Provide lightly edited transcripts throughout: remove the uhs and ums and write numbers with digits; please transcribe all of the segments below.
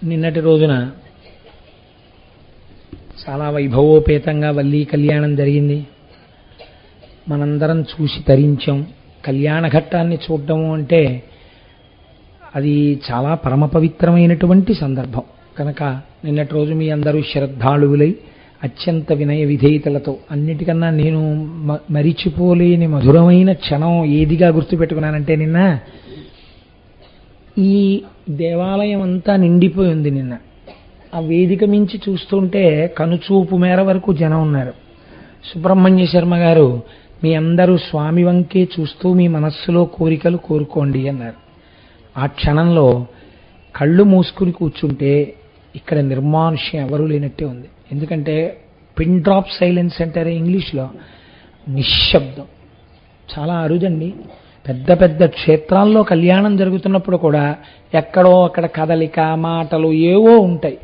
నిన్నటి రోజున చాలా వైభవోపేతంగా వల్లీ కళ్యాణం జరిగింది. మనందరం చూసి తరించాం. కళ్యాణ ఘట్టాన్ని చూడటము అంటే అది చాలా పరమ పవిత్రమైనటువంటి సందర్భం కనుక నిన్నటి రోజు మీ అందరూ శ్రద్ధాళువులై అత్యంత వినయ విధేయతలతో అన్నిటికన్నా నేను మరిచిపోలేని మధురమైన క్షణం ఏదిగా గుర్తుపెట్టుకున్నానంటే నిన్న ఈ దేవాలయం అంతా నిండిపోయి ఉంది. నిన్న ఆ వేదిక మించి చూస్తుంటే కనుచూపు మేర వరకు జనం ఉన్నారు. సుబ్రహ్మణ్య శర్మ గారు మీ అందరూ స్వామి వంకే చూస్తూ మీ మనస్సులో కోరికలు కోరుకోండి అన్నారు. ఆ క్షణంలో కళ్ళు మూసుకుని కూర్చుంటే ఇక్కడ నిర్మానుష్యం ఎవరూ లేనట్టే ఉంది. ఎందుకంటే పిన్ డ్రాప్ సైలెన్స్ అంటారే ఇంగ్లీష్లో, నిశ్శబ్దం. చాలా అరుదండి. పెద్ద పెద్ద క్షేత్రాల్లో కళ్యాణం జరుగుతున్నప్పుడు కూడా ఎక్కడో అక్కడ కదలిక మాటలు ఏవో ఉంటాయి.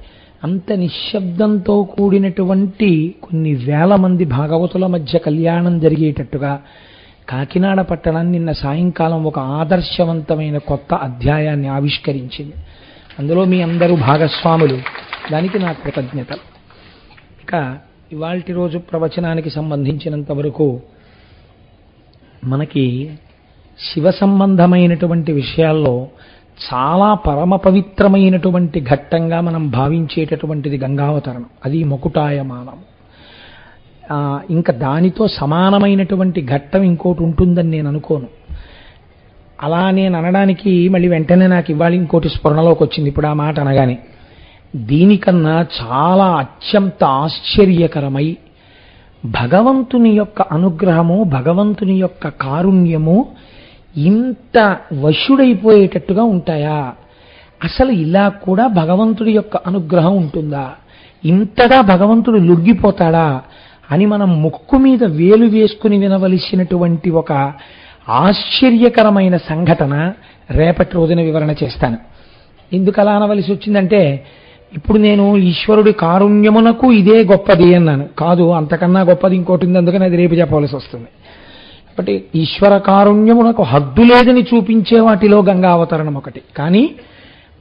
అంత నిశ్శబ్దంతో కూడినటువంటి కొన్ని వేల మంది భాగవతుల మధ్య కళ్యాణం జరిగేటట్టుగా కాకినాడ పట్టణం నిన్న సాయంకాలం ఒక ఆదర్శవంతమైన కొత్త అధ్యాయాన్ని ఆవిష్కరించింది. అందులో మీ అందరూ భాగస్వాములు, దానికి నా కృతజ్ఞతలు. ఇక ఇవాల్టి రోజు ప్రవచనానికి సంబంధించినంత వరకు మనకి శివ సంబంధమైనటువంటి విషయాల్లో చాలా పరమ పవిత్రమైనటువంటి ఘట్టంగా మనం భావించేటటువంటిది గంగావతరణం. అది మకుటాయమానం. ఇంకా దానితో సమానమైనటువంటి ఘట్టం ఇంకోటి ఉంటుందని నేను అనుకోను. అలా నేను అనడానికి మళ్ళీ వెంటనే నాకు ఇవాళ ఇంకోటి స్ఫురణలోకి వచ్చింది ఇప్పుడు ఆ మాట అనగానే. దీనికన్నా చాలా అత్యంత ఆశ్చర్యకరమై భగవంతుని యొక్క అనుగ్రహము, భగవంతుని యొక్క కారుణ్యము ఇంత వశుడైపోయేటట్టుగా ఉంటాయా? అసలు ఇలా కూడా భగవంతుడి యొక్క అనుగ్రహం ఉంటుందా? ఇంతగా భగవంతుడు లొంగిపోతాడా అని మనం ముక్కు మీద వేలు వేసుకుని వినవలసినటువంటి ఒక ఆశ్చర్యకరమైన సంఘటన రేపటి రోజున వివరణ చేస్తాను. ఎందుకు అలా అనవలసి వచ్చిందంటే, ఇప్పుడు నేను ఈశ్వరుడి కారుణ్యమునకు ఇదే గొప్పది అన్నాను. కాదు, అంతకన్నా గొప్పది ఇంకోటి ఉంది, అందుకని అది రేపు చెప్పవలసి వస్తుంది. కాబట్టి ఈశ్వర కారుణ్యమునకు హద్దు లేదని చూపించే వాటిలో గంగావతరణం ఒకటి. కానీ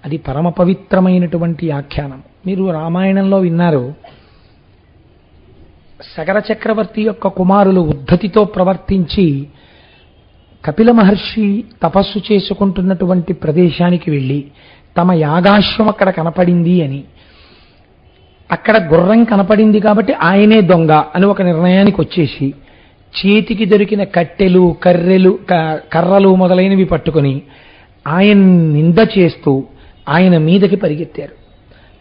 అది పరమ పవిత్రమైనటువంటి ఆఖ్యానం. మీరు రామాయణంలో విన్నారు, సగర చక్రవర్తి యొక్క కుమారులు ఉద్ధతితో ప్రవర్తించి కపిల మహర్షి తపస్సు చేసుకుంటున్నటువంటి ప్రదేశానికి వెళ్ళి తమ యాగాశ్వం అక్కడ కనపడింది అని, అక్కడ గుర్రం కనపడింది కాబట్టి ఆయనే దొంగ అని ఒక నిర్ణయానికి వచ్చేసి చేతికి దొరికిన కట్టెలు కర్రలు మొదలైనవి పట్టుకుని ఆయన నింద చేస్తూ ఆయన మీదకి పరిగెత్తారు.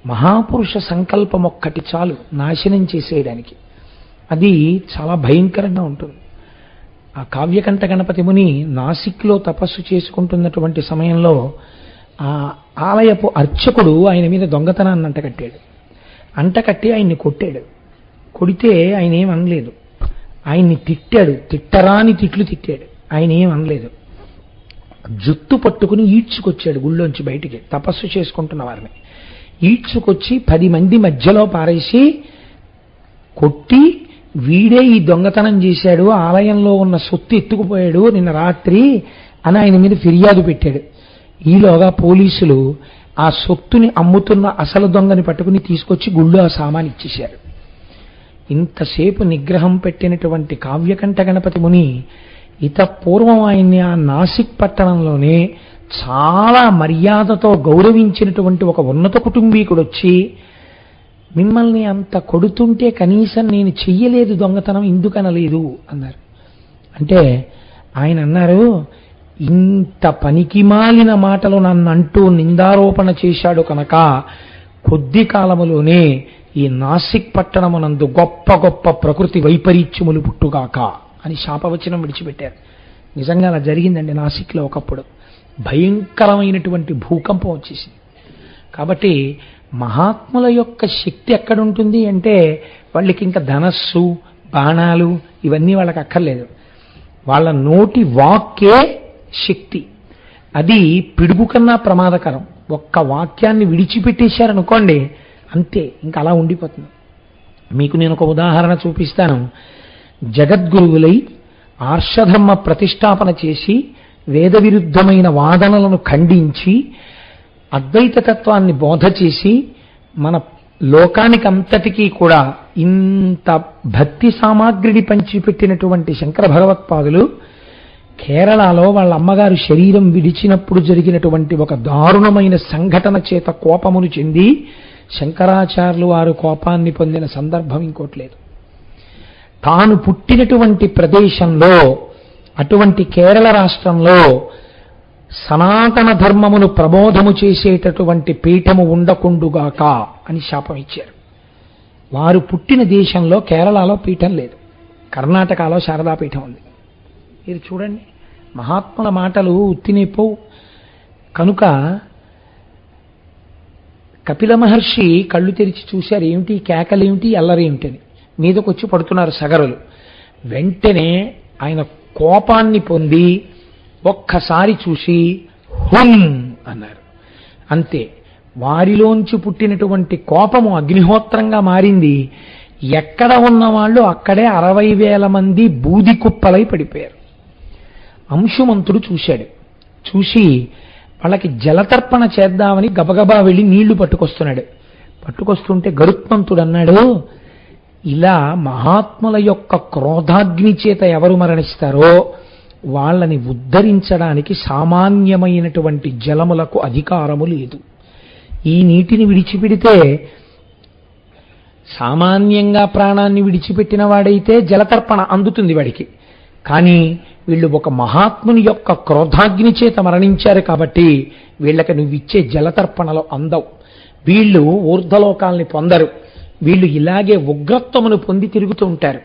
మహాపురుష సంకల్పం ఒక్కటి చాలు నాశనం చేసేయడానికి. అది చాలా భయంకరంగా ఉంటుంది. ఆ కావ్యకంఠ గణపతి ముని నాసిక్లో తపస్సు చేసుకుంటున్నటువంటి సమయంలో ఆ ఆలయపు అర్చకుడు ఆయన మీద దొంగతనాన్ని అంటకట్టి ఆయన్ని కొట్టాడు. కొడితే ఆయన ఏం అనలేదు. ఆయన్ని తిట్టాడు, తిట్టరాని తిట్లు తిట్టాడు. ఆయన ఏం అనలేదు. జుత్తు పట్టుకుని ఈడ్చుకొచ్చాడు గుళ్ళోంచి బయటికి, తపస్సు చేసుకుంటున్న వారిని ఈడ్చుకొచ్చి 10 మంది మధ్యలో పారేసి కొట్టి, వీడే ఈ దొంగతనం చేశాడు, ఆలయంలో ఉన్న సొత్తు ఎత్తుకుపోయాడు నిన్న రాత్రి అని ఆయన మీద ఫిర్యాదు పెట్టాడు. ఈలోగా పోలీసులు ఆ సొత్తుని అమ్ముతున్న అసలు దొంగని పట్టుకుని తీసుకొచ్చి గుళ్ళో ఆ సామాన్ ఇచ్చేశారు. ఇంతసేపు నిగ్రహం పెట్టినటువంటి కావ్యకంఠ గణపతి ముని పూర్వం ఆయన్ని ఆ నాసిక్ పట్టణంలోనే చాలా మర్యాదతో గౌరవించినటువంటి ఒక ఉన్నత కుటుంబీకుడు వచ్చి, మిమ్మల్ని అంత కొడుతుంటే కనీసం నేను చెయ్యలేదు దొంగతనం ఎందుకనలేదు అన్నారు. అంటే ఆయన అన్నారు, ఇంత పనికిమాలిన మాటలు నన్ను అంటూ నిందారోపణ చేశాడు కనుక కొద్ది కాలములోనే ఈ నాసిక్ పట్టణమునందు గొప్ప గొప్ప ప్రకృతి వైపరీత్యములు పుట్టుగాక అని శాపవచనం విడిచిపెట్టారు. నిజంగా అలా జరిగిందండి. నాసిక్లో ఒకప్పుడు భయంకరమైనటువంటి భూకంపం వచ్చేసింది. కాబట్టి మహాత్ముల యొక్క శక్తి ఎక్కడుంటుంది అంటే, వాళ్ళకి ఇంకా ధనస్సు బాణాలు ఇవన్నీ వాళ్ళకి అక్కర్లేదు. వాళ్ళ నోటి వాక్కే శక్తి. అది పిడుగు కన్నా ప్రమాదకరం. ఒక్క వాక్యాన్ని విడిచిపెట్టేశారనుకోండి అంతే, ఇంకా అలా ఉండిపోతుంది. మీకు నేను ఒక ఉదాహరణ చూపిస్తాను. జగద్గురువులై ఆర్షధర్మ ప్రతిష్టాపన చేసి వేద విరుద్ధమైన వాదనలను ఖండించి అద్వైత తత్వాన్ని బోధ చేసి మన లోకానికంతటికీ కూడా ఇంత భక్తి సామాగ్రిని పంచిపెట్టినటువంటి శంకర భగవత్పాదులు కేరళలో వాళ్ళ అమ్మగారు శరీరం విడిచినప్పుడు జరిగినటువంటి ఒక దారుణమైన సంఘటన చేత కోపమును చెంది శంకరాచార్యులు వారు కోపాన్ని పొందిన సందర్భం ఇంకోట్లేదు. తాను పుట్టినటువంటి ప్రదేశంలో, అటువంటి కేరళ రాష్ట్రంలో సనాతన ధర్మమును ప్రబోధము చేసేటటువంటి పీఠము ఉండకుండుగాక అని శాపం ఇచ్చారు. వారు పుట్టిన దేశంలో కేరళలో పీఠం లేదు, కర్ణాటకలో శారదాపీఠం ఉంది. మీరు చూడండి, మహాత్ముల మాటలు ఉత్తినేపోవు. కనుక కపిల మహర్షి కళ్ళు తెరిచి చూశారు, ఏమిటి కేకలేమిటి, అల్లరేమిటని. మీదకొచ్చి పడుతున్నారు సగరులు. వెంటనే ఆయన కోపాన్ని పొంది ఒక్కసారి చూసి హుం అన్నారు. అంతే, వారిలోంచి పుట్టినటువంటి కోపము అగ్నిహోత్రంగా మారింది. ఎక్కడ ఉన్నవాళ్ళు అక్కడే 60,000 మంది బూది కుప్పలై పడిపోయారు. అంశుమంతుడు చూశాడు. చూసి వాళ్ళకి జలతర్పణ చేద్దామని గబగబా వెళ్ళి నీళ్లు పట్టుకొస్తున్నాడు. పట్టుకొస్తుంటే గరుత్మంతుడు అన్నాడు, ఇలా మహాత్ముల యొక్క క్రోధాగ్ని చేత ఎవరు మరణిస్తారో వాళ్ళని ఉద్ధరించడానికి సామాన్యమైనటువంటి జలములకు అధికారము లేదు. ఈ నీటిని విడిచిపెడితే, సామాన్యంగా ప్రాణాన్ని విడిచిపెట్టిన వాడైతే జలతర్పణ అందుతుంది వాడికి. కానీ వీళ్ళు ఒక మహాత్ముని యొక్క క్రోధాగ్ని చేత మరణించారు కాబట్టి వీళ్ళకి నువ్విచ్చే జలతర్పణలో అందవు. వీళ్ళు ఊర్ధ్వలోకాల్ని పొందరు. వీళ్ళు ఇలాగే ఉగ్రత్వమును పొంది తిరుగుతూ ఉంటారు.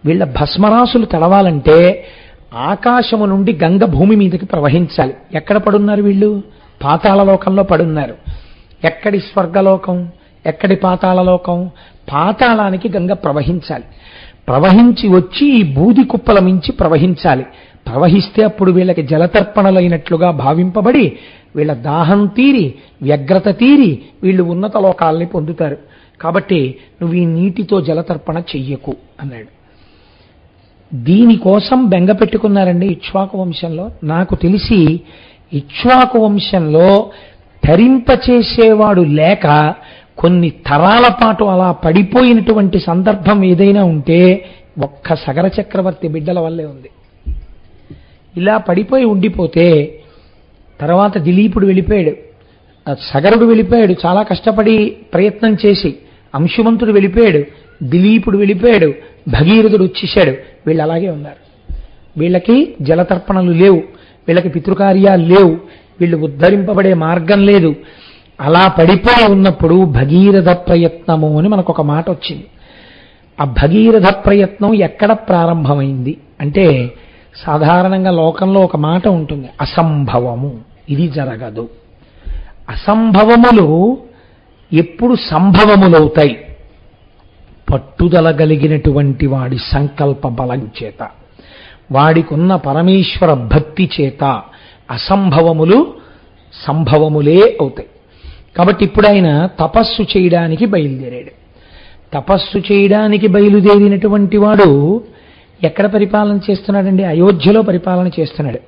వీళ్ళ భస్మరాసులు తడవాలంటే ఆకాశము నుండి గంగ భూమి మీదకి ప్రవహించాలి. ఎక్కడ పడున్నారు వీళ్ళు? పాతాళలోకంలో పడున్నారు. ఎక్కడి స్వర్గలోకం, ఎక్కడి పాతాళలోకం? పాతాళానికి గంగ ప్రవహించాలి. ప్రవహించి వచ్చి ఈ బూది కుప్పల మించి ప్రవహించాలి. ప్రవహిస్తే అప్పుడు వీళ్ళకి జలతర్పణలైనట్లుగా భావింపబడి వీళ్ళ దాహం తీరి, వ్యగ్రత తీరి వీళ్ళు ఉన్నత లోకాల్ని పొందుతారు. కాబట్టి నువ్వు ఈ నీటితో జలతర్పణ చెయ్యకు అన్నాడు. దీనికోసం బెంగ పెట్టుకున్నారండి ఇక్ష్వాకు వంశంలో. నాకు తెలిసి ఇక్ష్వాకు వంశంలో ధరింపచేసేవాడు లేక కొన్ని తరాల పాటు అలా పడిపోయినటువంటి సందర్భం ఏదైనా ఉంటే ఒక్క సగర చక్రవర్తి బిడ్డల వల్లే ఉంది. ఇలా పడిపోయి ఉండిపోతే తర్వాత దిలీపుడు వెళ్ళిపోయాడు, సగరుడు వెళ్ళిపోయాడు చాలా కష్టపడి ప్రయత్నం చేసి, అంశుమంతుడు వెళ్ళిపోయాడు, దిలీపుడు వెళ్ళిపోయాడు, భగీరథుడు వచ్చేశాడు. వీళ్ళు అలాగే ఉన్నారు. వీళ్ళకి జలతర్పణలు లేవు, వీళ్ళకి పితృకార్యాలు లేవు, వీళ్ళు ఉద్ధరింపబడే మార్గం లేదు. అలా పడిపోయి ఉన్నప్పుడు భగీరథ ప్రయత్నము అని మనకు ఒక మాట వచ్చింది. ఆ భగీరథ ప్రయత్నం ఎక్కడ ప్రారంభమైంది అంటే, సాధారణంగా లోకంలో ఒక మాట ఉంటుంది, అసంభవము, ఇది జరగదు. అసంభవములు ఎప్పుడు సంభవములవుతాయి? పట్టుదల కలిగినటువంటి వాడి సంకల్ప బలం చేత, వాడికున్న పరమేశ్వర భక్తి చేత అసంభవములు సంభవములే అవుతాయి. కాబట్టి ఇప్పుడు ఆయన తపస్సు చేయడానికి బయలుదేరాడు. తపస్సు చేయడానికి బయలుదేరినటువంటి వాడు ఎక్కడ పరిపాలన చేస్తున్నాడండి? అయోధ్యలో పరిపాలన చేస్తున్నాడు.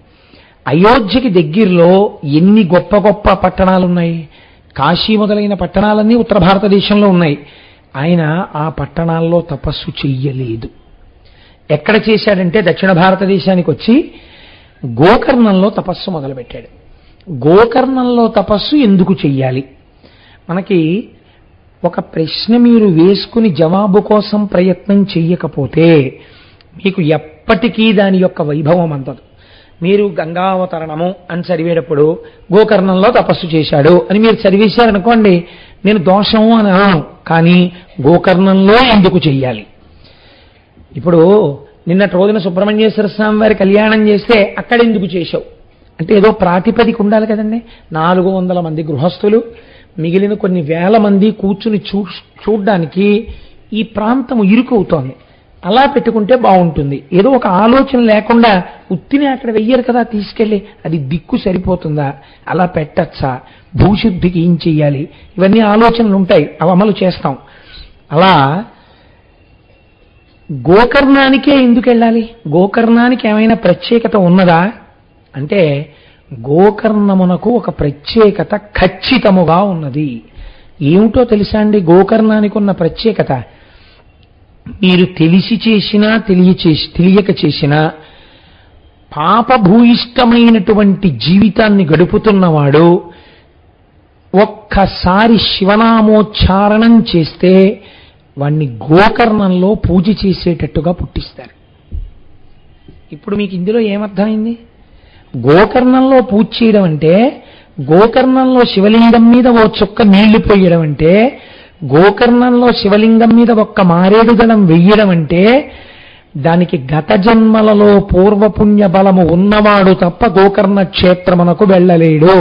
అయోధ్యకి దగ్గరలో ఎన్ని గొప్ప గొప్ప పట్టణాలు ఉన్నాయి. కాశీ మొదలైన పట్టణాలన్నీ ఉత్తర భారతదేశంలో ఉన్నాయి. ఆయన ఆ పట్టణాల్లో తపస్సు చెయ్యలేదు. ఎక్కడ చేశాడంటే దక్షిణ భారతదేశానికి వచ్చి గోకర్ణంలో తపస్సు మొదలుపెట్టాడు. గోకర్ణంలో తపస్సు ఎందుకు చెయ్యాలి? మనకి ఒక ప్రశ్న మీరు వేసుకుని జవాబు కోసం ప్రయత్నం చెయ్యకపోతే మీకు ఎప్పటికీ దాని యొక్క వైభవం అందదు. మీరు గంగావతరణము అని చదివేటప్పుడు గోకర్ణంలో తపస్సు చేశాడు అని మీరు చదివేశారనుకోండి, నేను దోషము అని అన్నాను, కానీ గోకర్ణంలో ఎందుకు చెయ్యాలి? ఇప్పుడు నిన్నటి రోజున సుబ్రహ్మణ్యేశ్వర స్వామి వారి కళ్యాణం చేస్తే అక్కడ ఎందుకు చేశావు అంటే ఏదో ప్రాతిపదిక ఉండాలి కదండి. 400 మంది గృహస్థులు, మిగిలిన కొన్ని వేల మంది కూర్చుని చూడ్డానికి ఈ ప్రాంతం ఇరుకవుతోంది. అలా పెట్టుకుంటే బాగుంటుంది. ఏదో ఒక ఆలోచన లేకుండా ఉత్తిని అక్కడ వెయ్యరు కదా తీసుకెళ్ళి, అది దిక్కు సరిపోతుందా, అలా పెట్టచ్చా, భూశుద్ధికి ఏం చెయ్యాలి, ఇవన్నీ ఆలోచనలు ఉంటాయి, అవి అమలు చేస్తాం. అలా గోకర్ణానికే ఎందుకు వెళ్ళాలి? గోకర్ణానికి ఏమైనా ప్రత్యేకత ఉన్నదా అంటే గోకర్ణమునకు ఒక ప్రత్యేకత ఖచ్చితముగా ఉన్నది. ఏమిటో తెలుసా అండి గోకర్ణానికి ఉన్న ప్రత్యేకత? మీరు తెలిసి చేసినా తెలియక చేసినా పాపభూయిష్టమైనటువంటి జీవితాన్ని గడుపుతున్నవాడు ఒక్కసారి శివనామోచ్చారణం చేస్తే వాణ్ణి గోకర్ణంలో పూజ చేసేటట్టుగా పుట్టిస్తారు. ఇప్పుడు మీకు ఇందులో ఏమర్థమైంది? గోకర్ణంలో పూజ చేయడం అంటే, గోకర్ణంలో శివలింగం మీద ఓ చుక్క నీళ్లు పోయడం అంటే, గోకర్ణంలో శివలింగం మీద ఒక్క మారేడు దళం వెయ్యడం అంటే, దానికి గత జన్మలలో పూర్వపుణ్య బలము ఉన్నవాడు తప్ప గోకర్ణ క్షేత్రమునకు వెళ్ళలేడు,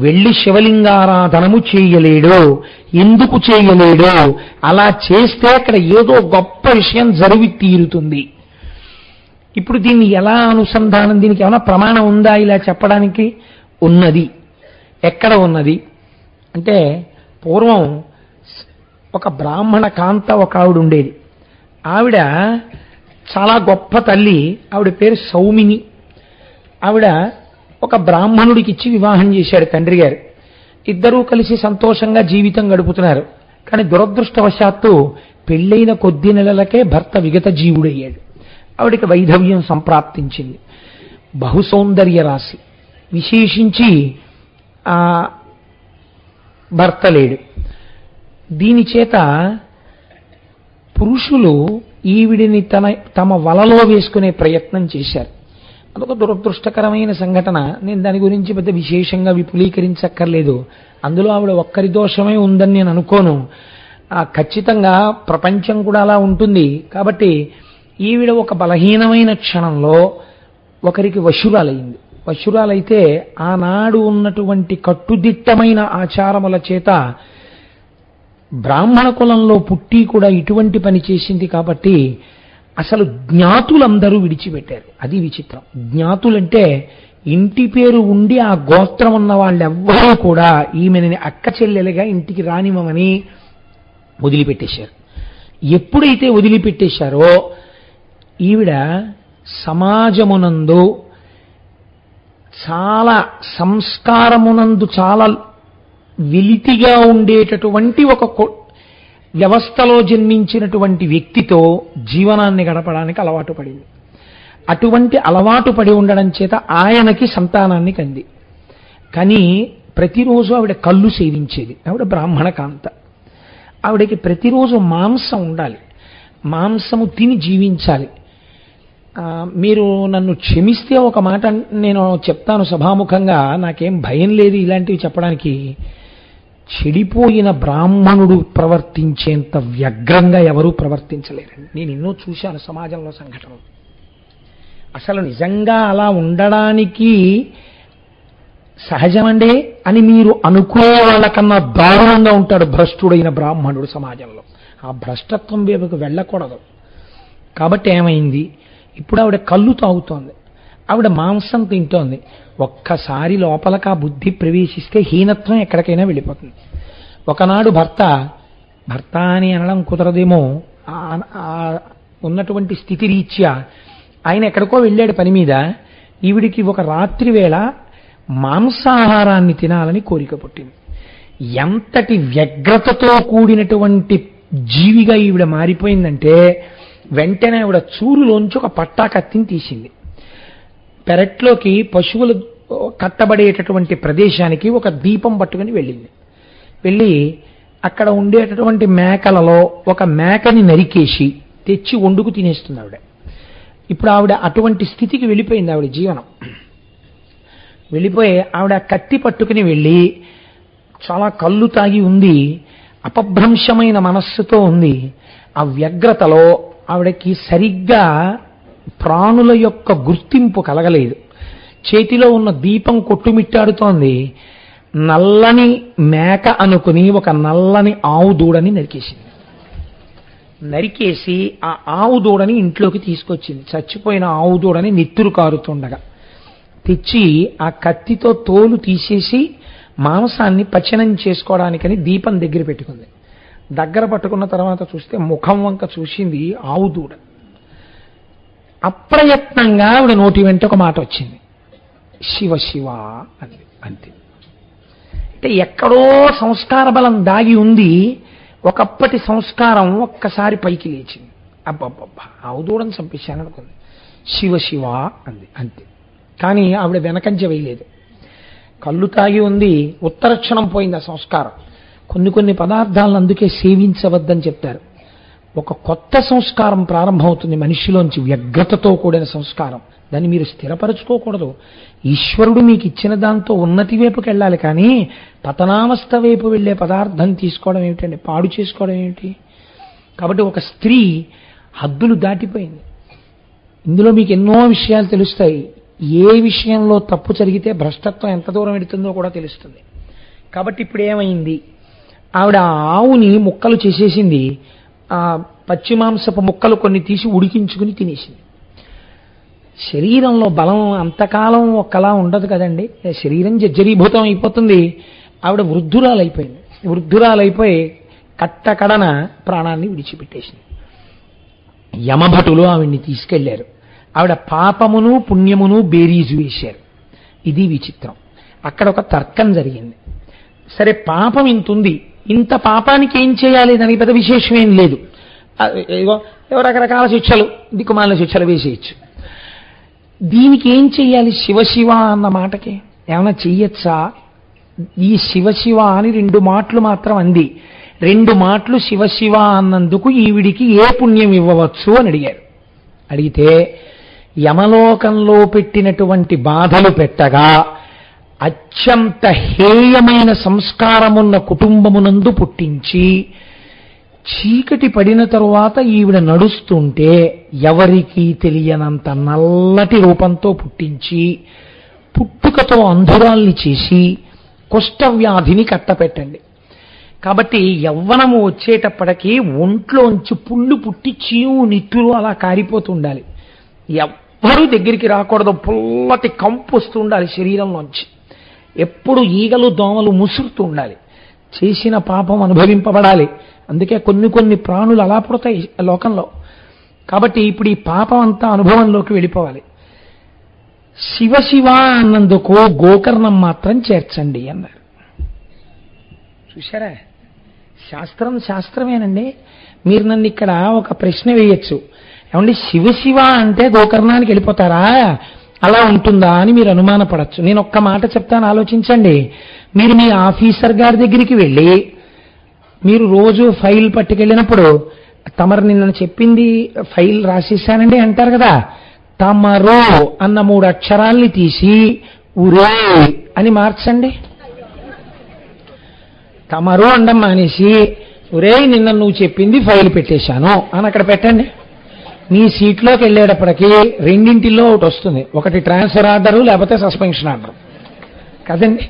వెళ్ళి శివలింగారాధనము చేయలేడు. ఎందుకు చేయలేడు? అలా చేస్తే అక్కడ ఏదో గొప్ప విషయం జరిగి తీరుతుంది. ఇప్పుడు దీన్ని ఎలా అనుసంధానం, దీనికి ఏమైనా ప్రమాణం ఉందా ఇలా చెప్పడానికి? ఉన్నది. ఎక్కడ ఉన్నది అంటే, పూర్వం ఒక బ్రాహ్మణ కాంత ఒక ఆవిడ ఉండేది. ఆవిడ చాలా గొప్ప తల్లి. ఆవిడ పేరు సౌమిని. ఆవిడ ఒక బ్రాహ్మణుడికి ఇచ్చి వివాహం చేశాడు తండ్రి గారు. ఇద్దరూ కలిసి సంతోషంగా జీవితం గడుపుతున్నారు. కానీ దురదృష్టవశాత్తు పెళ్ళైన కొద్ది నెలలకే భర్త విగత జీవుడయ్యాడు. ఆవిడికి వైధవ్యం సంప్రాప్తించింది. బహుసౌందర్య రాశి, విశేషించి భర్త లేడు. దీని చేత పురుషులు ఈవిడిని తమ వలలో వేసుకునే ప్రయత్నం చేశారు. అదొక దురదృష్టకరమైన సంఘటన. నేను దాని గురించి పెద్ద విశేషంగా విపులీకరించక్కర్లేదు. అందులో ఆవిడ ఒక్కరి దోషమే ఉందని నేను అనుకోను. ఖచ్చితంగా ప్రపంచం కూడా అలా ఉంటుంది. కాబట్టి ఈవిడ ఒక బలహీనమైన క్షణంలో ఒకరికి వశురాలైంది. వశురాలైతే ఆనాడు ఉన్నటువంటి కట్టుదిట్టమైన ఆచారముల చేత బ్రాహ్మణ కులంలో పుట్టి కూడా ఇటువంటి పని చేసింది. కాబట్టి అసలు జ్ఞాతులందరూ విడిచిపెట్టారు. అది విచిత్రం. జ్ఞాతులంటే ఇంటి పేరు ఉండి ఆ గోత్రం ఉన్న వాళ్ళెవ్వరూ కూడా ఈమెని అక్క చెల్లెలుగా ఇంటికి రానివ్వమని వదిలిపెట్టేశారు. ఎప్పుడైతే వదిలిపెట్టేశారో ఈవిడ సమాజమునందు చాలా సంస్కారమునందు చాలా వెలితిగా ఉండేటటువంటి ఒక వ్యవస్థలో జన్మించినటువంటి వ్యక్తితో జీవనాన్ని గడపడానికి అలవాటు పడింది. అటువంటి అలవాటు పడి ఉండడం చేత ఆయనకి సంతానాన్ని కంది. కానీ ప్రతిరోజు ఆవిడ కళ్ళు సేవించేది. ఆవిడ బ్రాహ్మణ కాంత. ఆవిడకి ప్రతిరోజు మాంసం ఉండాలి, మాంసము తిని జీవించాలి. మీరు నన్ను క్షమిస్తే ఒక మాట నేను చెప్తాను సభాముఖంగా, నాకేం భయం లేదు ఇలాంటివి చెప్పడానికి. చెడిపోయిన బ్రాహ్మణుడు ప్రవర్తించేంత వ్యగ్రంగా ఎవరూ ప్రవర్తించలేరండి. నేను ఎన్నో చూశాను సమాజంలో సంఘటనలు. అసలు నిజంగా అలా ఉండడానికి సహజమండే అని మీరు అనుకునే వాళ్ళకన్నా దారుణంగా ఉంటాడు భ్రష్టుడైన బ్రాహ్మణుడు సమాజంలో. ఆ భ్రష్టత్వం వైపుకు వెళ్ళకూడదు. కాబట్టి ఏమైంది, ఇప్పుడు ఆవిడ కళ్ళు తాగుతోంది, ఆవిడ మాంసం తింటోంది. ఒక్కసారి లోపలకి ఆ బుద్ధి ప్రవేశిస్తే హీనత్వం ఎక్కడికైనా వెళ్ళిపోతుంది. ఒకనాడు భర్త అని అనడం కుదరదేమో, ఉన్నటువంటి స్థితి రీత్యా ఆయన ఎక్కడికో వెళ్ళాడు పని మీద. ఈవిడికి ఒక రాత్రి వేళ మాంసాహారాన్ని తినాలని కోరిక పుట్టింది. ఎంతటి వ్యగ్రతతో కూడినటువంటి జీవిగా ఈవిడ మారిపోయిందంటే, వెంటనే ఆవిడ చూరులోంచి ఒక పట్టా కత్తిని తీసింది. పెరట్లోకి పశువులు కట్టబడేటటువంటి ప్రదేశానికి ఒక దీపం పట్టుకుని వెళ్ళింది. వెళ్ళి అక్కడ ఉండేటటువంటి మేకలలో ఒక మేకని నరికేసి తెచ్చి వండుకు తినేస్తుంది ఆవిడ. ఇప్పుడు ఆవిడ అటువంటి స్థితికి వెళ్ళిపోయింది ఆవిడ జీవనం. వెళ్ళిపోయి ఆవిడ కత్తి పట్టుకుని వెళ్ళి చాలా కళ్ళు తాగి ఉంది, అపభ్రంశమైన మనస్సుతో ఉంది. ఆ వ్యగ్రతలో ఆవిడకి సరిగ్గా ప్రాణుల యొక్క గుర్తింపు కలగలేదు. చేతిలో ఉన్న దీపం కొట్టుమిట్టాడుతోంది. నల్లని మేక అనుకుని ఒక నల్లని ఆవు దూడని నరికేసింది. నరికేసి ఆ ఆవు దూడని ఇంట్లోకి తీసుకొచ్చింది. చచ్చిపోయిన ఆవు దూడని నెత్తురు కారుతుండగా తెచ్చి ఆ కత్తితో తోలు తీసేసి మాంసాన్ని పచనం చేసుకోవడానికని దీపం దగ్గర పెట్టుకుంది. దగ్గర పట్టుకున్న తర్వాత చూస్తే ముఖం వంక చూసింది ఆవు దూడ. అప్రయత్నంగా ఆవిడ నోటి వెంట ఒక మాట వచ్చింది, శివ శివ అంది. అంతే. అంటే ఎక్కడో సంస్కార బలం దాగి ఉంది. ఒకప్పటి సంస్కారం ఒక్కసారి పైకి లేచింది. అబ్బబ్బబ్బా అవదూడని చంపేశాను అనుకుంది. శివ శివ అంది. అంతే. కానీ ఆవిడ వెనకంజ వేయలేదు. కళ్ళు తాగి ఉంది, ఉత్తరక్షణం పోయింది ఆ సంస్కారం. కొన్ని పదార్థాలను అందుకే సేవించవద్దని చెప్తారు. ఒక కొత్త సంస్కారం ప్రారంభమవుతుంది మనిషిలోంచి, వ్యగ్రతతో కూడిన సంస్కారం. దాన్ని మీరు స్థిరపరచుకోకూడదు. ఈశ్వరుడు మీకు ఇచ్చిన దాంతో ఉన్నతి వైపుకి వెళ్ళాలి, కానీ పతనావస్థ వైపు వెళ్ళే పదార్థం తీసుకోవడం ఏమిటండి, పాడు చేసుకోవడం ఏమిటి? కాబట్టి ఒక స్త్రీ హద్దులు దాటిపోయింది. ఇందులో మీకు ఎన్నో విషయాలు తెలుస్తాయి. ఏ విషయంలో తప్పు జరిగితే భ్రష్టత్వం ఎంత దూరం ఎడుతుందో కూడా తెలుస్తుంది. కాబట్టి ఇప్పుడు ఏమైంది, ఆవిడ ఆవుని ముక్కలు చేసేసింది. పచ్చి మాంసపు ముక్కలు కొన్ని తీసి ఉడికించుకుని తినేసింది. శరీరంలో బలం అంతకాలం ఒక్కలా ఉండదు కదండి. శరీరం జర్జరీభూతం అయిపోతుంది. ఆవిడ వృద్ధురాలైపోయి కట్టకడన ప్రాణాన్ని విడిచిపెట్టేసింది. యమభటులు ఆవిడ్ని తీసుకెళ్లారు. ఆవిడ పాపమును పుణ్యమును బేరీజు వేశారు. ఇది విచిత్రం. అక్కడ ఒక తర్కం జరిగింది. సరే, పాపం ఇంతుంది, ఇంత పాపానికి ఏం చేయాలి, దానికి పెద్ద విశేషం ఏం లేదు. రకరకాల శిక్షలు, దిక్కుమాలిన శిక్షలు వేసేయచ్చు. దీనికి ఏం చెయ్యాలి? శివశివ అన్న మాటకి ఏమైనా చెయ్యొచ్చా? ఈ శివశివ అని 2 మాటలు మాత్రం అంది. 2 మాటలు శివశివ అన్నందుకు ఈవిడికి ఏ పుణ్యం ఇవ్వవచ్చు అని అడిగారు. అడిగితే యమలోకంలో పెట్టినటువంటి బాధలు పెట్టగా అత్యంత హేయమైన సంస్కారమున్న కుటుంబమునందు పుట్టించి, చీకటి పడిన తరువాత ఈవిడ నడుస్తుంటే ఎవరికీ తెలియనంత నల్లటి రూపంతో పుట్టించి, పుట్టుకతో అంధురాల్ని చేసి కుష్ఠవ్యాధిని కట్టపెట్టండి. కాబట్టి యవ్వనము వచ్చేటప్పటికీ ఒంట్లోంచి పుళ్ళు పుట్టి చీము నిట్టులు అలా కారిపోతూ ఉండాలి. ఎవ్వరూ దగ్గరికి రాకూడదు. పుల్లటి కంపు వస్తూ ఉండాలి శరీరంలోంచి. ఎప్పుడు ఈగలు దోమలు ముసురుతూ ఉండాలి. చేసిన పాపం అనుభవింపబడాలి. అందుకే కొన్ని ప్రాణులు అలా పుడతాయి లోకంలో. కాబట్టి ఇప్పుడు ఈ పాపం అంతా అనుభవంలోకి వెళ్ళిపోవాలి. శివశివ అన్నందుకు గోకర్ణం మాత్రం చేర్చండి అన్నారు. చూశారా, శాస్త్రమేనండి. మీరు నన్ను ఇక్కడ ఒక ప్రశ్న వేయచ్చు, ఏమండి శివశివ అంటే గోకర్ణానికి వెళ్ళిపోతారా, అలా ఉంటుందా అని మీరు అనుమానపడచ్చు. నేను ఒక్క మాట చెప్తాను, ఆలోచించండి. మీరు మీ ఆఫీసర్ గారి దగ్గరికి వెళ్ళి మీరు రోజు ఫైల్ పట్టుకెళ్ళినప్పుడు, తమరు నిన్న చెప్పింది ఫైల్ రాసేసానండి అంటారు కదా, తమరు అన్న 3 అక్షరాల్ని తీసి ఉరే అని మార్చండి. తమరు అండం మానేసి ఉరే నిన్న నువ్వు చెప్పింది ఫైల్ పెట్టేశాను అని అక్కడ పెట్టండి. మీ సీట్లోకి వెళ్ళేటప్పటికీ 2 ఒకటి వస్తుంది. ఒకటి ట్రాన్స్ఫర్ ఆర్డరు, లేకపోతే సస్పెన్షన్ ఆర్డర్ కదండి.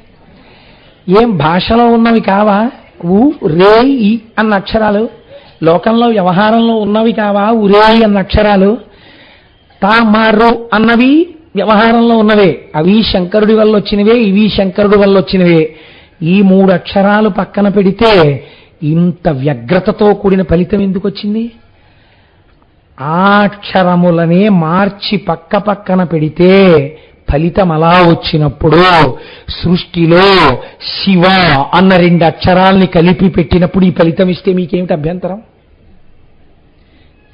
ఏం భాషలో ఉన్నవి కావా? రే ఈ అన్న అక్షరాలు లోకంలో వ్యవహారంలో ఉన్నవి కావా? ఉరే అన్న అక్షరాలు. తామారు అన్నవి వ్యవహారంలో ఉన్నవే, అవి శంకరుడి వల్ల వచ్చినవే, ఇవి శంకరుడి వల్ల వచ్చినవే. ఈ 3 అక్షరాలు పక్కన పెడితే ఇంత వ్యగ్రతతో కూడిన ఫలితం ఎందుకు వచ్చింది? ఆ అక్షరములనే మార్చి పక్కన పెడితే ఫలితం అలా వచ్చినప్పుడు, సృష్టిలో శివ అన్న 2 అక్షరాల్ని కలిపి పెట్టినప్పుడు ఈ ఫలితం ఇస్తే మీకేమిటి అభ్యంతరం?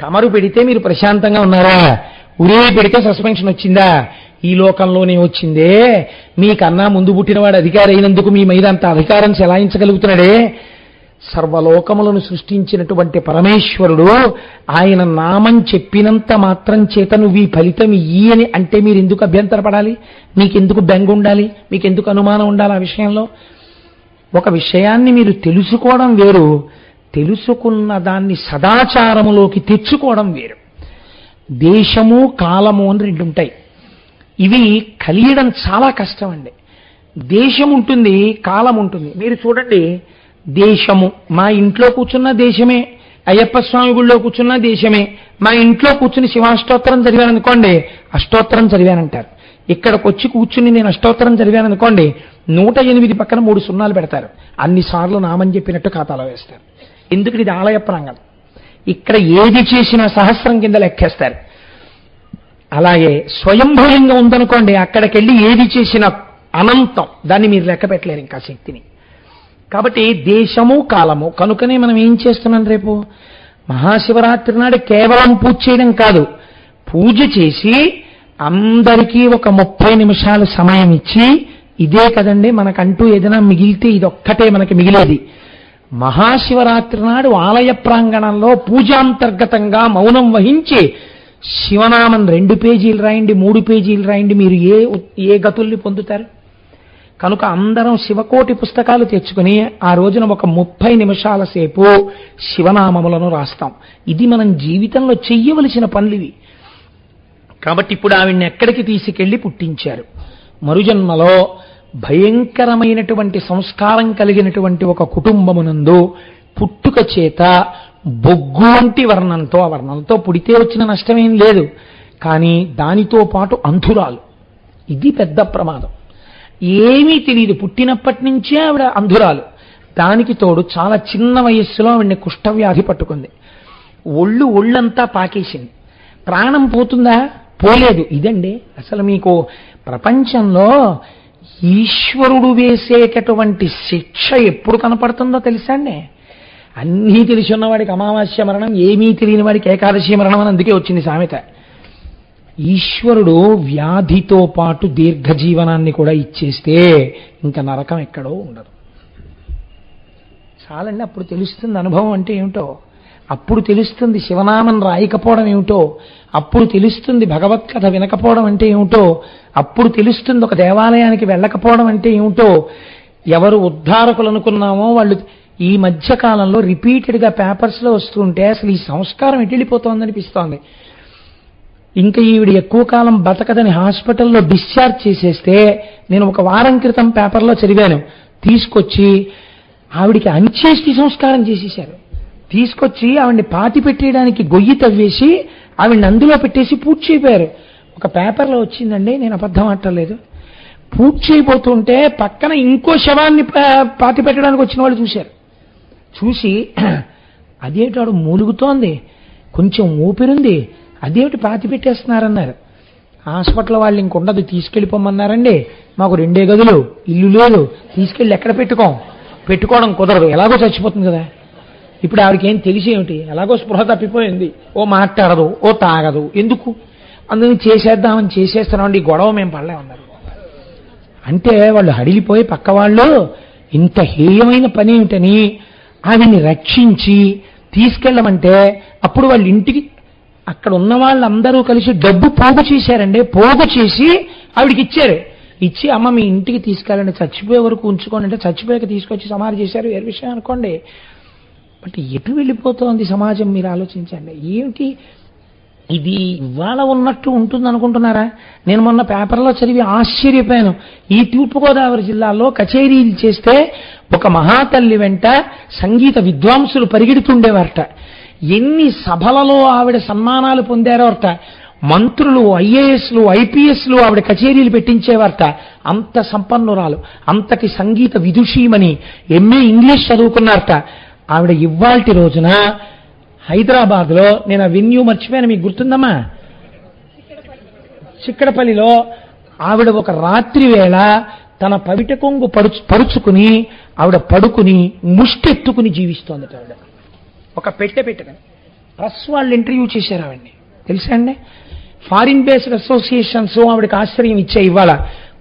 తమరు పెడితే మీరు ప్రశాంతంగా ఉన్నారా? ఉరే పెడితే సస్పెన్షన్ వచ్చిందా? ఈ లోకంలోనే వచ్చిందే. మీకన్నా ముందు పుట్టినవాడు అధికారి అయినందుకు మీ మీద అంత అధికారం చెలాయించగలుగుతున్నాడే. సర్వలోకములను సృష్టించినటువంటి పరమేశ్వరుడు ఆయన నామం చెప్పినంత మాత్రం చేత నువ్వు ఈ ఫలితం ఇయ్యని అంటే మీరు ఎందుకు అభ్యంతరపడాలి? మీకెందుకు బెంగ ఉండాలి? మీకెందుకు అనుమానం ఉండాలి ఆ విషయంలో? ఒక విషయాన్ని మీరు తెలుసుకోవడం వేరు, తెలుసుకున్న దాన్ని సదాచారములోకి తెచ్చుకోవడం వేరు. దేశము కాలము అని 2 ఉంటాయి. ఇవి కలియడం చాలా కష్టం అండి. దేశం ఉంటుంది, కాలం ఉంటుంది. మీరు చూడండి, దేశము మా ఇంట్లో కూర్చున్న దేశమే, అయ్యప్ప స్వామి గుళ్ళో కూర్చున్న దేశమే. మా ఇంట్లో కూర్చుని శివాష్టోత్తరం చదివాననుకోండి, అష్టోత్తరం చదివానంటారు. ఇక్కడికి వచ్చి కూర్చుని నేను అష్టోత్తరం చదివాననుకోండి, 108 పక్కన 3 సున్నాలు పెడతారు. అన్నిసార్లు నామని చెప్పినట్టు ఖాతాలో వేస్తారు. ఎందుకు? ఇది ఆలయ ప్రాంగణం. ఇక్కడ ఏది చేసినా సహస్రం కింద లెక్కేస్తారు. అలాగే స్వయంభూయంగా ఉందనుకోండి, అక్కడికి వెళ్ళి ఏది చేసిన అనంతం, దాన్ని మీరు లెక్క పెట్టలేరు ఇంకా శక్తిని. కాబట్టి దేశము కాలము కనుకనే మనం ఏం చేస్తున్నాం, రేపు మహాశివరాత్రి నాడు కేవలం పూజ చేయడం కాదు, పూజ చేసి అందరికీ ఒక 30 నిమిషాలు సమయం ఇచ్చి, ఇదే కదండి మనకంటూ ఏదైనా మిగిలితే ఇదొక్కటే మనకి మిగిలేది. మహాశివరాత్రి నాడు ఆలయ ప్రాంగణంలో పూజాంతర్గతంగా మౌనం వహించి శివనామం 2 పేజీలు రాయండి, 3 పేజీలు రాయండి, మీరు ఏ గతుల్ని పొందుతారు. కనుక అందరం శివకోటి పుస్తకాలు తెచ్చుకుని ఆ రోజున ఒక 30 నిమిషాల సేపు శివనామములను రాస్తాం. ఇది మనం జీవితంలో చెయ్యవలసిన పనులివి. కాబట్టి ఇప్పుడు ఆవిడ్ని ఎక్కడికి తీసుకెళ్లి పుట్టించారు. మరుజన్మలో భయంకరమైనటువంటి సంస్కారం కలిగినటువంటి ఒక కుటుంబమునందు పుట్టుక చేత బొగ్గు వంటి వర్ణంతో, ఆ వర్ణంతో పుడితే వచ్చిన నష్టమేం లేదు, కానీ దానితో పాటు అంధురాలు. ఇది పెద్ద ప్రమాదం. ఏమీ తెలియదు, పుట్టినప్పటి నుంచే ఆవిడ అంధురాలు. దానికి తోడు చాలా చిన్న వయస్సులో ఆవిడ్ని కుష్ఠవ్యాధి పట్టుకుంది. ఒళ్ళంతా పాకేసింది. ప్రాణం పోతుందా? పోలేదు. ఇదండి అసలు మీకు ప్రపంచంలో ఈశ్వరుడు వేసేటటువంటి శిక్ష ఎప్పుడు కనపడుతుందో తెలుసా అండి? అన్నీ తెలిసి ఉన్నవాడికి అమావాస్య మరణం, ఏమీ తెలియని వాడికి ఏకాదశి మరణం అని అందుకే వచ్చింది సామెత. ఈశ్వరుడు వ్యాధితో పాటు దీర్ఘజీవనాన్ని కూడా ఇచ్చేస్తే ఇంకా నరకం ఎక్కడో ఉండదు. చాలండి, అప్పుడు తెలుస్తుంది అనుభవం అంటే ఏమిటో, అప్పుడు తెలుస్తుంది శివనామం రాయకపోవడం ఏమిటో, అప్పుడు తెలుస్తుంది భగవత్కథ వినకపోవడం అంటే ఏమిటో, అప్పుడు తెలుస్తుంది ఒక దేవాలయానికి వెళ్ళకపోవడం అంటే ఏమిటో. ఎవరు ఉద్ధారకులు అనుకున్నామో వాళ్ళు ఈ మధ్య కాలంలో రిపీటెడ్గా పేపర్స్లో వస్తుంటే అసలు ఈ సంస్కారం ఎట్టిపోతోందనిపిస్తోంది. ఇంకా ఈవిడ ఎక్కువ కాలం బతకదని హాస్పిటల్లో డిశ్చార్జ్ చేసేస్తే, నేను ఒక వారం క్రితం పేపర్లో చదివాను, తీసుకొచ్చి ఆవిడికి అంత్యేష్టి సంస్కారం చేసేశారు. తీసుకొచ్చి ఆవిడ్ని పాతి పెట్టేయడానికి గొయ్యి తవ్వేసి ఆవిడ్ని అందులో పెట్టేసి పూజ చేయపోయారు. ఒక పేపర్లో వచ్చిందండి, నేను అబద్ధం ఆడలేదు. పూజ చేయబోతుంటే పక్కన ఇంకో శవాన్ని పాతి పెట్టడానికి వచ్చిన వాళ్ళు చూశారు. చూసి అదేమిటాడు మూలుగుతోంది, కొంచెం ఊపిరుంది, అదేమిటి పాతి పెట్టేస్తున్నారన్నారు. హాస్పిటల్ వాళ్ళు ఇంకొండదు, తీసుకెళ్ళిపోమన్నారండి. మాకు 2 గదులు, ఇల్లు లేదు, తీసుకెళ్ళి ఎక్కడ పెట్టుకోవడం కుదరదు, ఎలాగో చచ్చిపోతుంది కదా. ఇప్పుడు ఆవిడకి ఏం తెలిసి ఏమిటి, ఎలాగో స్పృహ తప్పిపోయింది, ఓ మాట్లాడదు, ఓ తాగదు, ఎందుకు అందుకని చేసేద్దామని చేసేస్తున్నామండి, గొడవ మేము పడలేమన్నారు. అంటే వాళ్ళు హడిలిపోయి పక్క వాళ్ళు ఇంత హేయమైన పని ఏమిటని ఆవిడ్ని రక్షించి తీసుకెళ్ళమంటే, అప్పుడు వాళ్ళ ఇంటికి అక్కడ ఉన్న వాళ్ళందరూ కలిసి డబ్బు పోగు చేశారండి. పోగు చేసి ఆవిడికి ఇచ్చారు. ఇచ్చి అమ్మ మీ ఇంటికి తీసుకెళ్ళండి, చచ్చిపోయే వరకు ఉంచుకోండి అంటే చచ్చిపోయాక తీసుకొచ్చి సమాధి చేశారు. వేరే విషయం అనుకోండి. బట్ ఎటు వెళ్ళిపోతోంది సమాజం మీరు ఆలోచించండి. ఏమిటి ఇది ఇవాళ ఉన్నట్టు ఉంటుంది అనుకుంటున్నారా? నేను మొన్న పేపర్లో చదివి ఆశ్చర్యపోయాను. ఈ తూర్పుగోదావరి జిల్లాలో కచేరీలు చేస్తే ఒక మహాతల్లి వెంట సంగీత విద్వాంసులు పరిగెడుతుండేవారట. ఎన్ని సభలలో ఆవిడ సన్మానాలు పొందారోట. మంత్రులు, ఐఏఎస్లు, ఐపీఎస్లు ఆవిడ కచేరీలు పెట్టించేవారట. అంత సంపన్నురాలు, అంతటి సంగీత విదుషీమని, ఎంఏ ఇంగ్లీష్ చదువుకున్నారట. ఆవిడ ఇవాల్టి రోజున హైదరాబాద్లో, నేను ఆ వెన్యూ మర్చిపోయాను, మీకు గుర్తుందమ్మా, చిక్కడపల్లిలో ఆవిడ ఒక రాత్రి వేళ తన పవిట కొంగు పరుచుకుని ఆవిడ పడుకుని ముష్టెత్తుకుని జీవిస్తోందట. ఆవిడ ఒక పెట్టుకుని ప్రెస్ వాళ్ళు ఇంటర్వ్యూ చేశారు ఆవిడ్ని, తెలుసా అండి? ఫారిన్ బేస్డ్ అసోసియేషన్స్ ఆవిడకి ఆశ్రయం ఇచ్చే. ఇవాళ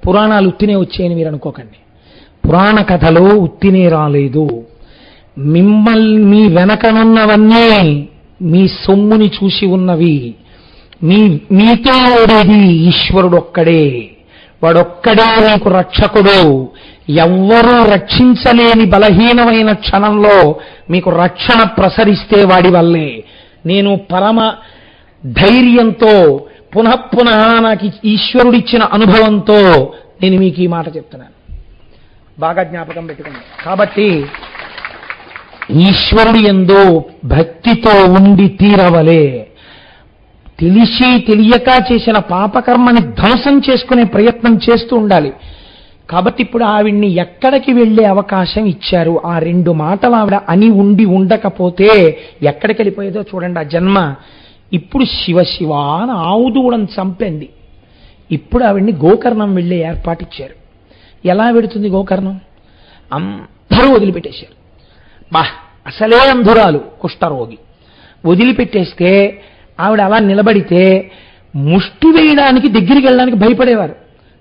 పురాణాలు ఉత్తినే వచ్చాయని మీరు అనుకోకండి. పురాణ కథలు ఉత్తినే రాలేదు. మిమ్మల్ని మీ వెనకనున్నవన్నీ మీ సొమ్ముని చూసి ఉన్నవి. మీతో ఉండేది ఈశ్వరుడు ఒక్కడే. వాడొక్కడే మీకు రక్షకుడు. ఎవ్వరూ రక్షించలేని బలహీనమైన క్షణంలో మీకు రక్షణ ప్రసరిస్తే వాడి వల్లే. నేను పరమ ధైర్యంతో పునఃపునః నాకు ఈశ్వరుడిచ్చిన అనుభవంతో నేను మీకు ఈ మాట చెప్తున్నాను. బాగా జ్ఞాపకం పెట్టుకోండి. కాబట్టి ఈశ్వరుడి యందు భక్తితో ఉండి తీరవలే. తెలిసి తెలియక చేసిన పాపకర్మని ధ్వంసం చేసుకునే ప్రయత్నం చేస్తూ ఉండాలి. కాబట్టి ఇప్పుడు ఆవిడ్ని ఎక్కడికి వెళ్లే అవకాశం ఇచ్చారు. ఆ 2 మాటలు ఆవిడ అని ఉండి ఉండకపోతే ఎక్కడికి వెళ్ళిపోయేదో చూడండి. ఆ జన్మ ఇప్పుడు శివ శివ అని ఆవు దూడను చంపింది. ఇప్పుడు ఆవిడ్ని గోకర్ణం వెళ్ళే ఏర్పాటిచ్చారు. ఎలా వెడుతుంది గోకర్ణం? అందరూ వదిలిపెట్టేశారు. అసలే అంధురాలు, కుష్ఠరోగి, వదిలిపెట్టేస్తే ఆవిడ అలా నిలబడితే ముష్టి వేయడానికి దగ్గరికి వెళ్ళడానికి భయపడేవారు.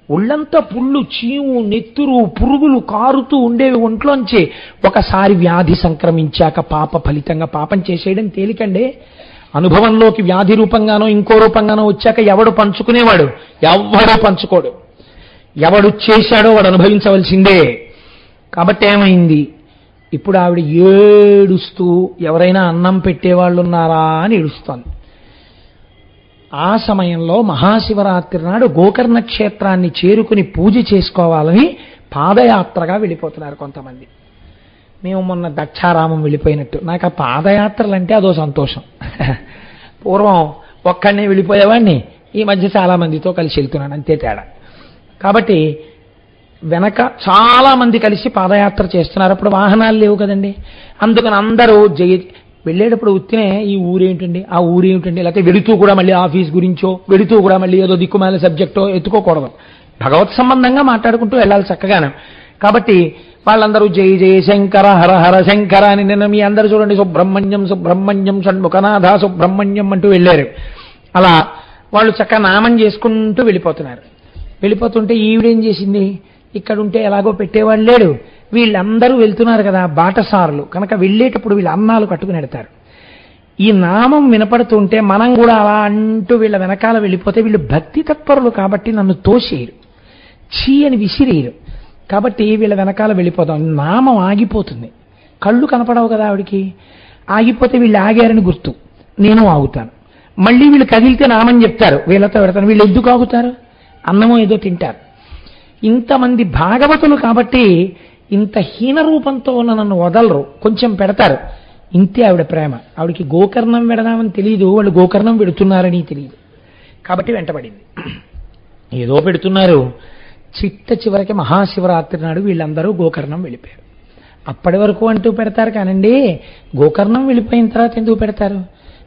ఒళ్ళంతా పుళ్ళు, చీము, నెత్తురు, పురుగులు కారుతూ ఉండేవి ఒంట్లోంచి. ఒకసారి వ్యాధి సంక్రమించాక పాప ఫలితంగా పాపం చేసేయడం తేలికండే. అనుభవంలోకి వ్యాధి రూపంగానో ఇంకో రూపంగానో వచ్చాక ఎవడు పంచుకునేవాడు? ఎవడో పంచుకోడు. ఎవడు చేశాడో వాడు అనుభవించవలసిందే. కాబట్టి ఏమైంది? ఇప్పుడు ఆవిడ ఏడుస్తూ ఎవరైనా అన్నం పెట్టేవాళ్ళు ఉన్నారా అని ఏడుస్తోంది. ఆ సమయంలో మహాశివరాత్రి నాడు గోకర్ణ క్షేత్రాన్ని చేరుకుని పూజ చేసుకోవాలని పాదయాత్రగా వెళ్ళిపోతున్నారు కొంతమంది. మేము మొన్న దక్షారామం వెళ్ళిపోయినట్టు. నాకు ఆ పాదయాత్రలు అంటే అదో సంతోషం. పూర్వం ఒక్కడనే వెళ్ళిపోయేవాడిని, ఈ మధ్య చాలా మందితో కలిసి వెళ్తున్నాను, అంతే తేడా. కాబట్టి వెనక చాలా మంది కలిసి పాదయాత్ర చేస్తున్నారు. అప్పుడు వాహనాలు లేవు కదండి. అందుకని అందరూ వెళ్ళేటప్పుడు ఉత్తినే ఈ ఊరేమిటండి, ఆ ఊరేమిటండి, లేకపోతే వెళుతూ కూడా మళ్ళీ ఆఫీస్ గురించో, వెళుతూ కూడా మళ్ళీ ఏదో దిక్కుమాల సబ్జెక్టో ఎత్తుకోకూడదు. భగవత్ సంబంధంగా మాట్లాడుకుంటూ వెళ్ళాలి చక్కగానే. కాబట్టి వాళ్ళందరూ జయ జయ శంకర, హర హర శంకర అని నిన్న మీ అందరూ చూడండి, సుబ్రహ్మణ్యం సుబ్రహ్మణ్యం షణ్ముఖనాథ సుబ్రహ్మణ్యం అంటూ వెళ్ళారు. అలా వాళ్ళు చక్కగా నామం చేసుకుంటూ వెళ్ళిపోతున్నారు. వెళ్ళిపోతుంటే ఈవిడేం చేసింది? ఇక్కడ ఉంటే ఎలాగో పెట్టేవాళ్ళు లేడు, వీళ్ళందరూ వెళ్తున్నారు కదా బాటసారులు కనుక వెళ్ళేటప్పుడు వీళ్ళు అన్నాలు కట్టుకుని వెడతారు. ఈ నామం వినపడుతుంటే మనం కూడా అలా అంటూ వీళ్ళ వెనకాల వెళ్ళిపోతే వీళ్ళు భక్తి తత్పరులు కాబట్టి నన్ను తోసేయరు, చీ అని విసిరేయరు. కాబట్టి వీళ్ళ వెనకాల వెళ్ళిపోతాం. నామం ఆగిపోతుంది, కళ్ళు కనపడవు కదా ఆవిడికి. ఆగిపోతే వీళ్ళు ఆగారని గుర్తు, నేను ఆగుతాను. మళ్ళీ వీళ్ళు కదిలితే నామం చెప్తారు, వీళ్ళతో పెడతాను. వీళ్ళు ఎందుకు ఆగుతారు? అన్నమో ఏదో తింటారు. ఇంతమంది భాగవతులు కాబట్టి ఇంత హీన రూపంతో ఉన్న నన్ను వదలరు, కొంచెం పెడతారు. ఇంతే ఆవిడ ప్రేమ. ఆవిడికి గోకర్ణం వెడదామని తెలియదు, వాళ్ళు గోకర్ణం పెడుతున్నారని తెలియదు. కాబట్టి వెంటబడింది. ఏదో పెడుతున్నారు. చిట్ట చివరికి మహాశివరాత్రి నాడు వీళ్ళందరూ గోకర్ణం వెళ్ళిపోయారు. అప్పటి వరకు అంటూ పెడతారు కానండి, గోకర్ణం వెళ్ళిపోయిన తర్వాత ఎందుకు పెడతారు?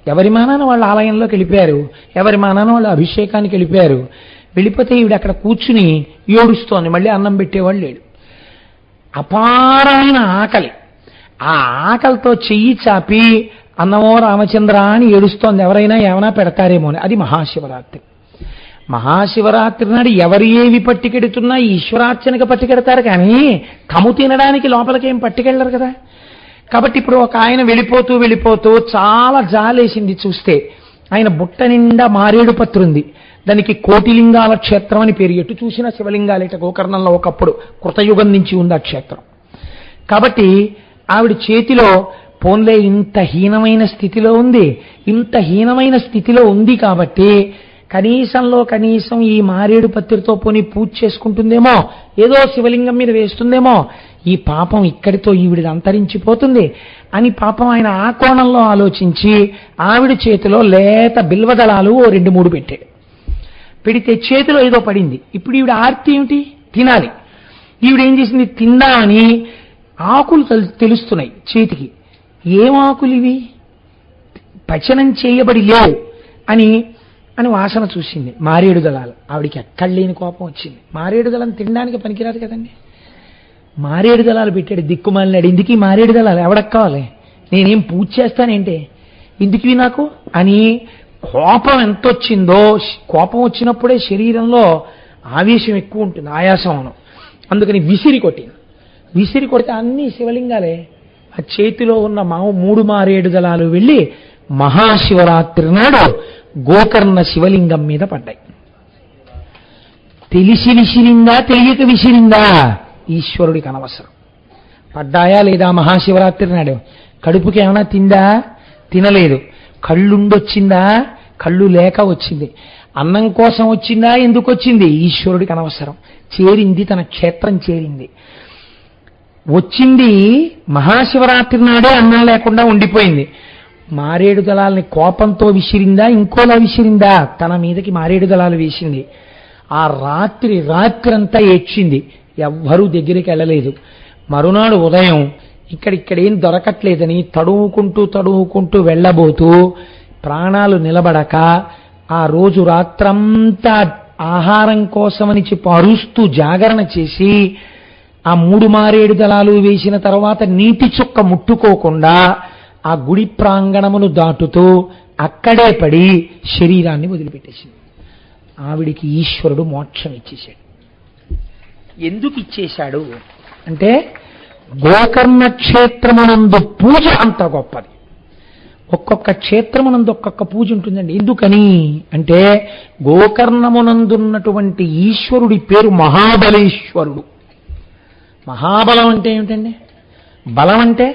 ఎవరి మానాన వాళ్ళ ఆలయంలోకి వెళ్ళిపోయారు, ఎవరి మానాన వాళ్ళు అభిషేకానికి వెళ్ళిపోయారు. వెళ్ళిపోతే ఈవిడ అక్కడ కూర్చుని ఏడుస్తోంది. మళ్ళీ అన్నం పెట్టేవాళ్ళు లేడు. అపారమైన ఆకలి. ఆ ఆకలితో చెయ్యి చాపి అన్నమో రామచంద్ర అని ఏడుస్తోంది. ఎవరైనా ఏమైనా పెడతారేమో అని. అది మహాశివరాత్రి. మహాశివరాత్రి నాడు ఎవరు ఏవి పట్టుకెడుతున్నా ఈశ్వరార్చనకు పట్టుకెడతారు కానీ తము తినడానికి లోపలికేం పట్టుకెళ్ళరు కదా. కాబట్టి ఇప్పుడు ఒక ఆయన వెళ్ళిపోతూ వెళ్ళిపోతూ చాలా జాలేసింది చూస్తే. ఆయన బుట్ట నిండా మారేడు పత్రు ఉంది, దానికి కోటిలింగాల క్షేత్రం అని పేరు. ఎటు చూసిన శివలింగాలేట గోకర్ణంలో ఒకప్పుడు కృతయుగం నుంచి ఉంది ఆ క్షేత్రం. కాబట్టి ఆవిడ చేతిలో పోన్లే ఇంత హీనమైన స్థితిలో ఉంది, ఇంత హీనమైన స్థితిలో ఉంది కాబట్టి కనీసంలో కనీసం ఈ మారేడు పత్రితో పోని పూజ చేసుకుంటుందేమో, ఏదో శివలింగం మీద వేస్తుందేమో, ఈ పాపం ఇక్కడితో ఈవిడిది అంతరించిపోతుంది అని పాపం ఆయన ఆ కోణంలో ఆలోచించి ఆవిడ చేతిలో లేత బిల్వదళాలు 2-3 పెట్టాడు. పెడితే చేతిలో ఏదో పడింది. ఇప్పుడు ఈవిడ ఆర్తి ఏమిటి? తినాలి. ఈవిడేం చేసింది? తిందామని ఆకులు తెలుస్తున్నాయి చేతికి. ఏం ఆకులు ఇవి? పచనం చేయబడి లేవు అని అని వాసన చూసింది. మారేడు దళాలు. ఆవిడికి ఎక్కడ లేని కోపం వచ్చింది. మారేడు దళం తినడానికి పనికిరాదు కదండి. మారేడు దళాలు పెట్టాడు. దిక్కుమాలినాడు. ఇందుకీ మారేడు దళాలు ఎవడకు కావాలి? నేనేం పూజ చేస్తానేంటే ఇందుకీ నాకు అని కోపం ఎంత వచ్చిందో. కోపం వచ్చినప్పుడే శరీరంలో ఆవేశం ఎక్కువ ఉంటుంది, ఆయాసమును. అందుకని విసిరి కొట్టింది. విసిరి కొడితే అన్ని శివలింగాలే. ఆ చేతిలో ఉన్న 3 మారేడు దళాలు వెళ్ళి మహాశివరాత్రి నాడు గోకర్ణ శివలింగం మీద పడ్డాయి. తెలిసి విసిరిందా తెలియక విసిరిందా ఈశ్వరుడికి అనవసరం. పడ్డాయా లేదా మహాశివరాత్రి నాడు? కడుపుకి ఏమైనా తిందా? తినలేదు. కళ్ళుండొచ్చిందా? కళ్ళు లేక వచ్చింది. అన్నం కోసం వచ్చిందా? ఎందుకు వచ్చింది? ఈశ్వరుడికి అనవసరం. చేరింది, తన క్షేత్రం చేరింది. వచ్చింది మహాశివరాత్రి నాడే అన్నం లేకుండా ఉండిపోయింది. మారేడు దళాలని కోపంతో విసిరిందా? ఇంకోలా విసిరిందా? తన మీదకి మారేడు దళాలు వేసింది. ఆ రాత్రంతా ఏడ్చింది. ఎవ్వరూ దగ్గరికి వెళ్ళలేదు. మరునాడు ఉదయం ఇక్కడేం దొరకట్లేదని తడువుకుంటూ వెళ్ళబోతూ ప్రాణాలు నిలబడక ఆ రోజు రాత్రంతా ఆహారం కోసమని చెప్పి అరుస్తూ జాగరణ చేసి ఆ 3 మారేడు దళాలు వేసిన తర్వాత నీటి చుక్క ముట్టుకోకుండా ఆ గుడి ప్రాంగణమును దాటుతూ అక్కడే పడి శరీరాన్ని వదిలిపెట్టేసింది. ఆవిడికి ఈశ్వరుడు మోక్షం ఇచ్చేశాడు. ఎందుకు ఇచ్చేశాడు అంటే గోకర్ణ క్షేత్రమునందు పూజ అంత గొప్పది. ఒక్కొక్క క్షేత్రమునందు ఒక్కొక్క పూజ ఉంటుందండి. ఎందుకని అంటే గోకర్ణమునందున్నటువంటి ఈశ్వరుడి పేరు మహాబలేశ్వరుడు. మహాబలం అంటే ఏమిటండి? బలం అంటే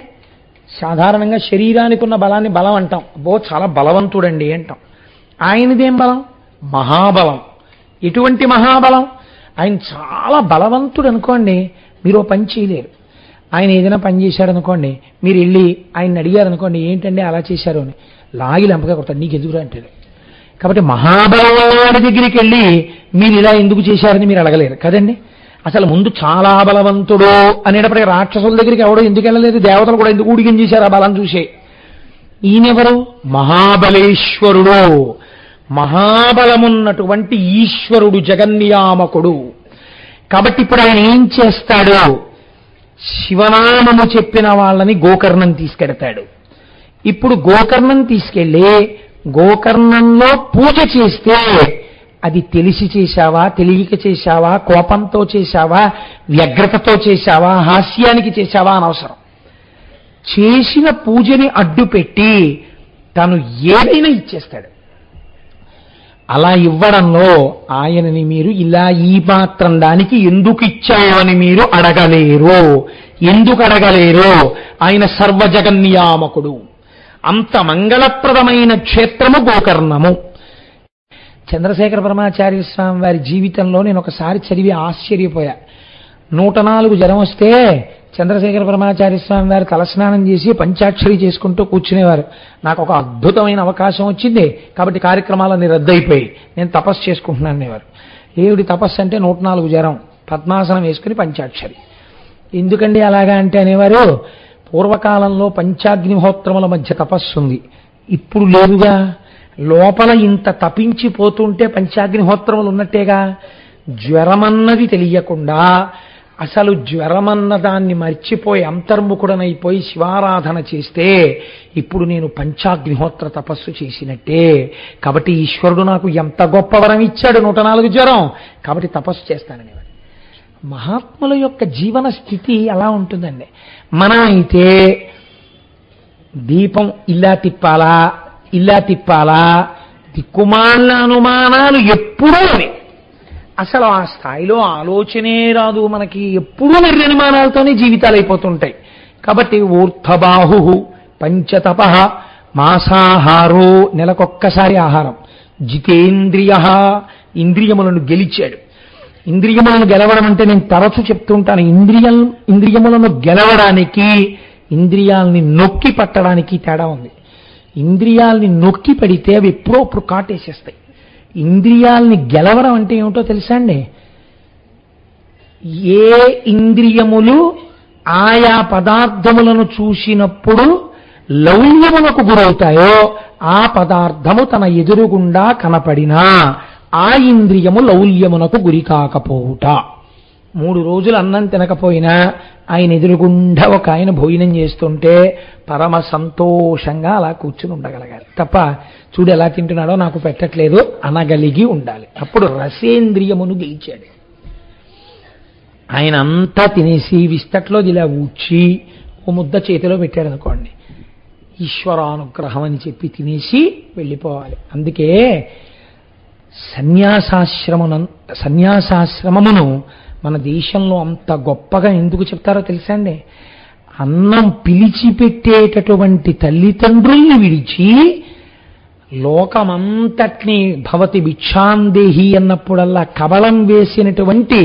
సాధారణంగా శరీరానికి ఉన్న బలాన్ని బలం అంటాం. చాలా బలవంతుడండి అంటాం. ఆయనదేం బలం? మహాబలం. ఎటువంటి మహాబలం? ఆయన చాలా బలవంతుడు అనుకోండి, మీరు పని చేయలేరు. ఆయన ఏదైనా పని చేశాడు అనుకోండి, మీరు వెళ్ళి ఆయన్ని అడిగారు అనుకోండి, ఏంటండి అలా చేశారు అని, లాగి లంపగా కొడతాడు, నీకు ఎందుకు అంటాడు. కాబట్టి మహాబలం వాడి దగ్గరికి వెళ్ళి మీరు ఇలా ఎందుకు చేశారని మీరు అడగలేరు కదండి. అసలు ముందు చాలా బలవంతుడు అనేటప్పటికీ రాక్షసుల దగ్గరికి ఎవడో ఎందుకు వెళ్ళలేదు, దేవతలు కూడా ఎందుకు ఊడిగం చేశారు ఆ బలం చూసే. ఈయనెవరు? మహాబలేశ్వరుడు. మహాబలమున్నటువంటి ఈశ్వరుడు, జగన్నియామకుడు. కాబట్టి ఇప్పుడు ఆయన ఏం చేస్తాడు? శివనామము చెప్పిన వాళ్ళని గోకర్ణం తీసుకెడతాడు. ఇప్పుడు గోకర్ణం తీసుకెళ్ళి గోకర్ణంలో పూజ చేస్తే అది తెలిసి చేశావా, తెలియక చేశావా, కోపంతో చేశావా, వ్యగ్రతతో చేశావా, హాస్యానికి చేశావా అనవసరం. చేసిన పూజని అడ్డుపెట్టి తను ఏదైనా ఇచ్చేస్తాడు. అలా ఇవ్వడంలో ఆయనని మీరు ఇలా ఈ మాత్రం దానికి ఎందుకు ఇచ్చావని మీరు అడగలేరు. ఎందుకు అడగలేరు? ఆయన సర్వజగన్నియామకుడు. అంత మంగళప్రదమైన క్షేత్రము గోకర్ణము. చంద్రశేఖర పరమాచార్య స్వామి వారి జీవితంలో నేను ఒకసారి చదివి ఆశ్చర్యపోయా. 104 జ్వరం వస్తే చంద్రశేఖర పరమాచార్య స్వామి వారు తలస్నానం చేసి పంచాక్షరి చేసుకుంటూ కూర్చునేవారు. నాకు ఒక అద్భుతమైన అవకాశం వచ్చింది కాబట్టి కార్యక్రమాలన్నీ రద్దయిపోయి నేను తపస్సు చేసుకుంటున్నాను అనేవారు. ఏమిటి తపస్సు అంటే 104 జ్వరం, పద్మాసనం వేసుకుని పంచాక్షరి. ఎందుకండి అలాగా అంటే అనేవారు, పూర్వకాలంలో పంచాగ్నిహోత్రముల మధ్య తపస్సు ఉంది, ఇప్పుడు లేదుగా. లోపల ఇంత తపించిపోతుంటే పంచాగ్నిహోత్రములు ఉన్నట్టేగా. జ్వరమన్నది తెలియకుండా అసలు జ్వరమన్న దాన్ని మర్చిపోయి అంతర్ముఖుడనైపోయి శివారాధన చేస్తే ఇప్పుడు నేను పంచాగ్నిహోత్ర తపస్సు చేసినట్టే. కాబట్టి ఈశ్వరుడు నాకు ఎంత గొప్ప వరం ఇచ్చాడు, 104 జ్వరం, కాబట్టి తపస్సు చేస్తాననేవాడు. మహాత్ముల యొక్క జీవన స్థితి అలా ఉంటుందండి. మనం అయితే దీపం ఇలా తిప్పాలా, ఇలా తిప్పాలా, దిక్కుమాల అనుమానాలు ఎప్పుడూ అవి. అసలు ఆ స్థాయిలో ఆలోచనే రాదు మనకి. ఎప్పుడూ నిర్మాణాలతోనే జీవితాలు అయిపోతుంటాయి. కాబట్టి ఊర్ధబాహు పంచతప మాసాహారో, నెలకొక్కసారి ఆహారం. జితేంద్రియ, ఇంద్రియములను గెలిచాడు. ఇంద్రియములను గెలవడం అంటే నేను తరచు చెప్తుంటాను, ఇంద్రియములను గెలవడానికి ఇంద్రియాలని నొక్కి పట్టడానికి తేడా ఉంది. ఇంద్రియాలని నొక్కి పడితే అవి ఎప్పుడో అప్పుడు కాటేసేస్తాయి. ఇంద్రియాలని గెలవడం అంటే ఏమిటో తెలుసా అండి? ఏ ఇంద్రియములు ఆయా పదార్థములను చూసినప్పుడు లౌల్యమునకు గురవుతాయో ఆ పదార్థము తన ఎదురుగుండా కనపడినా ఆ ఇంద్రియము లౌల్యమునకు గురి కాకపోవుట. 3 రోజులు అన్నం తినకపోయినా ఆయన ఎదురుగుండా ఒక ఆయన భోజనం చేస్తుంటే పరమ సంతోషంగా అలా కూర్చుని ఉండగలగాలి తప్ప, చూడు ఎలా తింటున్నాడో నాకు పెట్టట్లేదు అనగలిగి ఉండాలి. అప్పుడు రసేంద్రియమును గెలిచాడు. ఆయన అంతా తినేసి విస్తట్లో ఇలా ఊడ్చి ఓ ముద్ద చేతిలో పెట్టాడు అనుకోండి, ఈశ్వరానుగ్రహం అని చెప్పి తినేసి వెళ్ళిపోవాలి. అందుకే సన్యాసాశ్రమమును మన దేశంలో అంత గొప్పగా ఎందుకు చెప్తారో తెలుసా అండి? అన్నం పిలిచిపెట్టేటటువంటి తల్లిదండ్రుల్ని విడిచి లోకమంతటినీ భవతి భిక్షాందేహి అన్నప్పుడల్లా కబళం వేసినటువంటి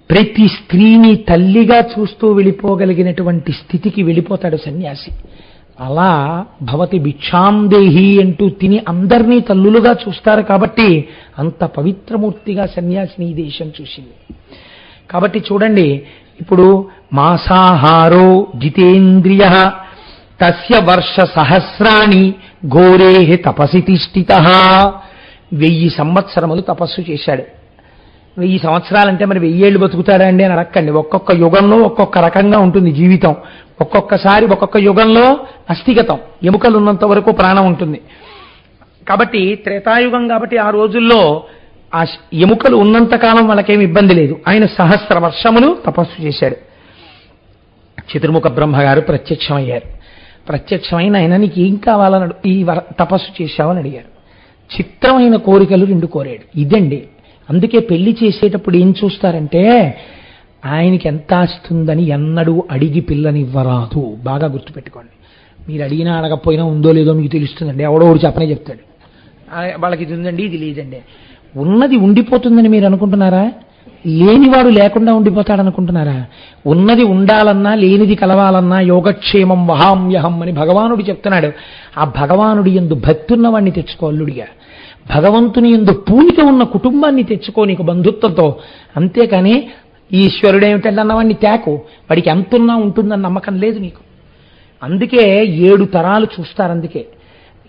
ప్రతి స్త్రీని తల్లిగా చూస్తూ వెళ్ళిపోగలిగినటువంటి స్థితికి వెళ్ళిపోతాడు సన్యాసి. అలా భవతి భిక్షాందేహి అంటూ తిని అందరినీ తల్లులుగా చూస్తారు. కాబట్టి అంత పవిత్రమూర్తిగా సన్యాసిని ఈ దేశం చూసింది. కాబట్టి చూడండి, ఇప్పుడు మాసాహారో జితేంద్రియ, తస్య వర్ష సహస్రాణి ఘోరే తపసి తిష్ఠితః. 1000 సంవత్సరములు తపస్సు చేశాడు. 1000 సంవత్సరాలంటే మరి 1000 ఏళ్ళు బతుకుతాడా అండి అని అడక్కండి. ఒక్కొక్క యుగంలో ఒక్కొక్క రకంగా ఉంటుంది జీవితం. ఒక్కొక్కసారి ఒక్కొక్క యుగంలో అస్థిగతం, ఎముకలు ఉన్నంత వరకు ప్రాణం ఉంటుంది. కాబట్టి త్రేతాయుగం కాబట్టి ఆ రోజుల్లో ఆ ఎముకలు ఉన్నంతకాలం వాళ్ళకేమి ఇబ్బంది లేదు. ఆయన 1000 వర్షములు తపస్సు చేశాడు. చతుర్ముఖ బ్రహ్మగారు ప్రత్యక్షమయ్యారు. ప్రత్యక్షమైన ఆయన నీకు ఏం కావాలని ఈ తపస్సు చేశావని అడిగారు. చిత్రమైన కోరికలు 2 కోరాడు. ఇదండి, అందుకే పెళ్లి చేసేటప్పుడు ఏం చూస్తారంటే ఆయనకి ఎంత ఆస్తుందని ఎన్నడూ అడిగి పిల్లనివ్వరాదు. బాగా గుర్తుపెట్టుకోండి. మీరు అడిగినా అడగకపోయినా ఉందో లేదో మీకు తెలుస్తుందండి. ఎవడో ఒకటి చెప్పనే చెప్తాడు, వాళ్ళకి ఇది ఉందండి ఇది లేదండి. ఉన్నది ఉండిపోతుందని మీరు అనుకుంటున్నారా? లేనివాడు లేకుండా ఉండిపోతాడనుకుంటున్నారా? ఉన్నది ఉండాలన్నా లేనిది కలవాలన్నా యోగక్షేమం వహామ్యహం అని భగవానుడు చెప్తున్నాడు. ఆ భగవానుడి యందు భక్తి ఉన్నవాడిని తెచ్చుకో అల్లుడిగా. భగవంతుని యందు పూనిక ఉన్న కుటుంబాన్ని తెచ్చుకో నీకు బంధుత్వంతో. అంతేకాని ఈశ్వరుడు ఏమిటంటే అన్నవాడిని తేకు, వాడికి ఎంతున్నా ఉంటుందని నమ్మకం లేదు నీకు. అందుకే 7 తరాలు చూస్తారు. అందుకే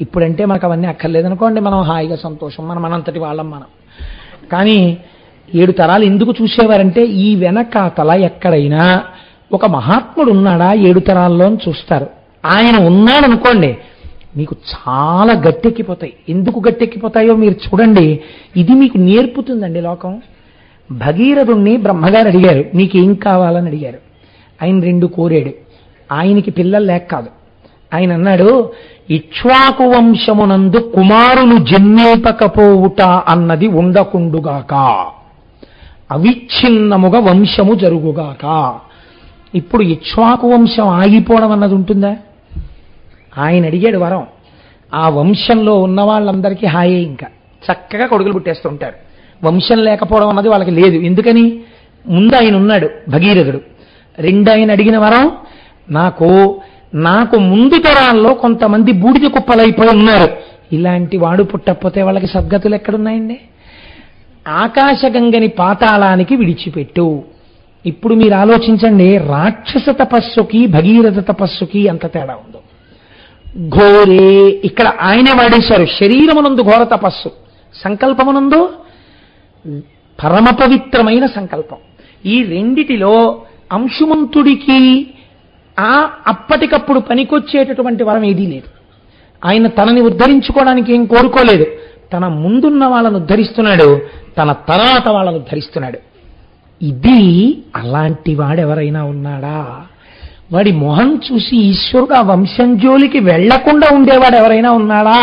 ఇప్పుడంటే మనకు అవన్నీ అక్కర్లేదనుకోండి, మనం హాయిగా సంతోషం, మనంతటి వాళ్ళం మనం. కానీ 7 తరాలు ఎందుకు చూసేవారంటే ఈ వెనకాతల ఎక్కడైనా ఒక మహాత్ముడు ఉన్నాడా 7 తరాల్లో అని చూస్తారు. ఆయన ఉన్నాడనుకోండి మీకు చాలా గట్టెక్కిపోతాయి. ఎందుకు గట్టెక్కిపోతాయో మీరు చూడండి. ఇది మీకు నేర్పుతుందండి లోకం. భగీరథుణ్ణి బ్రహ్మగారు అడిగారు నీకేం కావాలని అడిగారు. ఆయన 2 కోరాడు. ఆయనకి పిల్లలు లేక కాదు. ఆయన అన్నాడు ఇక్ష్వాకు వంశమునందు కుమారులు జన్మేపకపోవుట అన్నది ఉండకుండుగాక, అవిచ్ఛిన్నముగా వంశము జరుగుగాక. ఇప్పుడు ఇక్ష్వాకు వంశం ఆగిపోవడం అన్నది ఉంటుందా? ఆయన అడిగాడు వరం. ఆ వంశంలో ఉన్న వాళ్ళందరికీ హాయే, ఇంకా చక్కగా కొడుకులు పుట్టేస్తుంటారు. వంశం లేకపోవడం అన్నది వాళ్ళకి లేదు. ఎందుకని? ముందు ఆయన ఉన్నాడు భగీరథుడు. 2 ఆయన అడిగిన వరం, నాకు ముందు తరాల్లో కొంతమంది బూడిద కుప్పలైపోయి ఉన్నారు, ఇలాంటి వాడు పుట్టకపోతే వాళ్ళకి సద్గతులు ఎక్కడున్నాయండి? ఆకాశగంగని పాతాళానికి విడిచిపెట్టు. ఇప్పుడు మీరు ఆలోచించండి, రాక్షస తపస్సుకి భగీరథ తపస్సుకి ఎంత తేడా ఉందో. ఘోరే ఇక్కడ ఆయనే వాడేశారు. శరీరమునందు ఘోర తపస్సు, సంకల్పమునందు పరమ పవిత్రమైన సంకల్పం. ఈ రెండిటిలో అంశుమంతుడికి అప్పటికప్పుడు పనికొచ్చేటటువంటి వరం ఏదీ లేదు. ఆయన తనని ఉద్ధరించుకోవడానికి ఏం కోరుకోలేదు. తన ముందున్న వాళ్ళను ఉద్ధరిస్తున్నాడు, తన తర్వాత వాళ్ళను ఉద్ధరిస్తున్నాడు. ఇది అలాంటి వాడెవరైనా ఉన్నాడా? వాడి మొహం చూసి ఈశ్వరుడు ఆ వంశం జోలికి వెళ్లకుండా ఉండేవాడు ఎవరైనా ఉన్నాడా?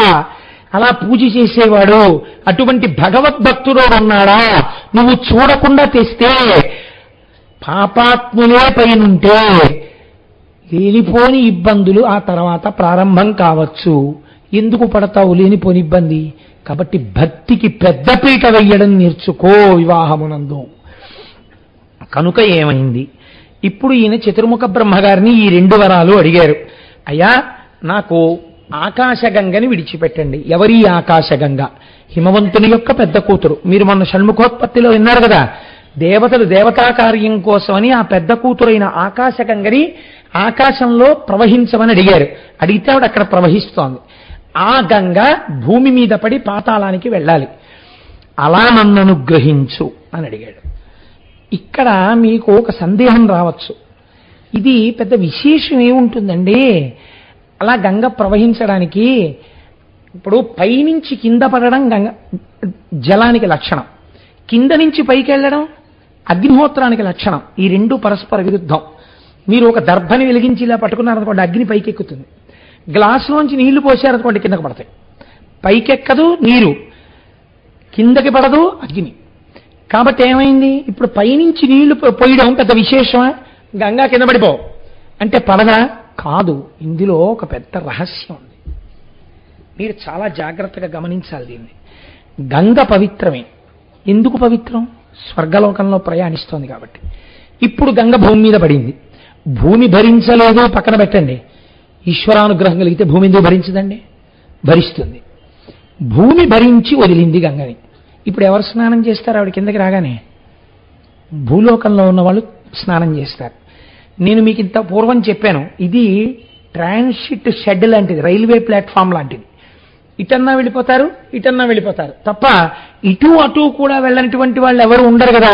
అలా పూజ చేసేవాడు అటువంటి భగవద్భక్తుడు ఉన్నాడా? నువ్వు చూడకుండా తెస్తే పాపాత్ములే పైనుంటే లేనిపోని ఇబ్బందులు ఆ తర్వాత ప్రారంభం కావచ్చు. ఎందుకు పడతావు లేనిపోని ఇబ్బంది? కాబట్టి భక్తికి పెద్దపీట వెయ్యడం నేర్చుకో వివాహమునందు. కనుక ఏమైంది? ఇప్పుడు ఈయన చతుర్ముఖ బ్రహ్మగారిని ఈ 2 వరాలు అడిగారు. అయ్యా నాకు ఆకాశగంగని విడిచిపెట్టండి. ఎవరి ఆకాశగంగ? హిమవంతుని యొక్క పెద్ద కూతురు. మీరు మొన్న షణ్ముఖోత్పత్తిలో విన్నారు కదా, దేవతలు దేవతా కార్యం కోసమని ఆ పెద్ద కూతురైన ఆకాశగంగని ఆకాశంలో ప్రవహించమని అడిగారు. అడిగితే ఆవిడ అక్కడ ప్రవహిస్తోంది. ఆ గంగ భూమి మీద పడి పాతాళానికి వెళ్ళాలి. అలా నన్ను అనుగ్రహించు అని అడిగాడు. ఇక్కడ మీకు ఒక సందేహం రావచ్చు, ఇది పెద్ద విశేషం ఏముంటుందండి అలా గంగ ప్రవహించడానికి? ఇప్పుడు పైనుంచి కింద పడడం గంగ జలానికి లక్షణం, కింద నుంచి పైకి వెళ్ళడం అగ్నిహోత్రానికి లక్షణం. ఈ 2 పరస్పర విరుద్ధం. మీరు ఒక దర్భని వెలిగించి ఇలా పట్టుకున్నారనుకోండి, అగ్ని పైకి ఎక్కుతుంది. గ్లాసులోంచి నీళ్లు పోసారనుకోండి, కిందకు పడతాయి. పైకెక్కదు నీరు, కిందకి పడదు అగ్ని. కాబట్టి ఏమైంది? ఇప్పుడు పైనుంచి నీళ్లు పోయడం పెద్ద విశేషమా? గంగా కింద పడిపో అంటే పడదా? కాదు. ఇందులో ఒక పెద్ద రహస్యం ఉంది. మీరు చాలా జాగ్రత్తగా గమనించాలి దీన్ని. గంగ పవిత్రమే. ఎందుకు పవిత్రం? స్వర్గలోకంలో ప్రయాణిస్తోంది కాబట్టి. ఇప్పుడు గంగ భూమి మీద పడింది. భూమి భరించలేదు పక్కన పెట్టండి, ఈశ్వరానుగ్రహం కలిగితే భూమి ఎందుకు భరించదండి? భరిస్తుంది. భూమి భరించి వదిలింది గంగని. ఇప్పుడు ఎవరు స్నానం చేస్తారు? ఆవిడ కిందకి రాగానే భూలోకంలో ఉన్న వాళ్ళు స్నానం చేస్తారు. నేను మీకు ఇంత పూర్వం చెప్పాను, ఇది ట్రాన్సిట్ షెడ్ లాంటిది, రైల్వే ప్లాట్ఫామ్ లాంటిది. ఇటన్నా వెళ్ళిపోతారు, ఇటన్నా వెళ్ళిపోతారు తప్ప ఇటు అటు కూడా వెళ్ళనటువంటి వాళ్ళు ఎవరు ఉండరు కదా.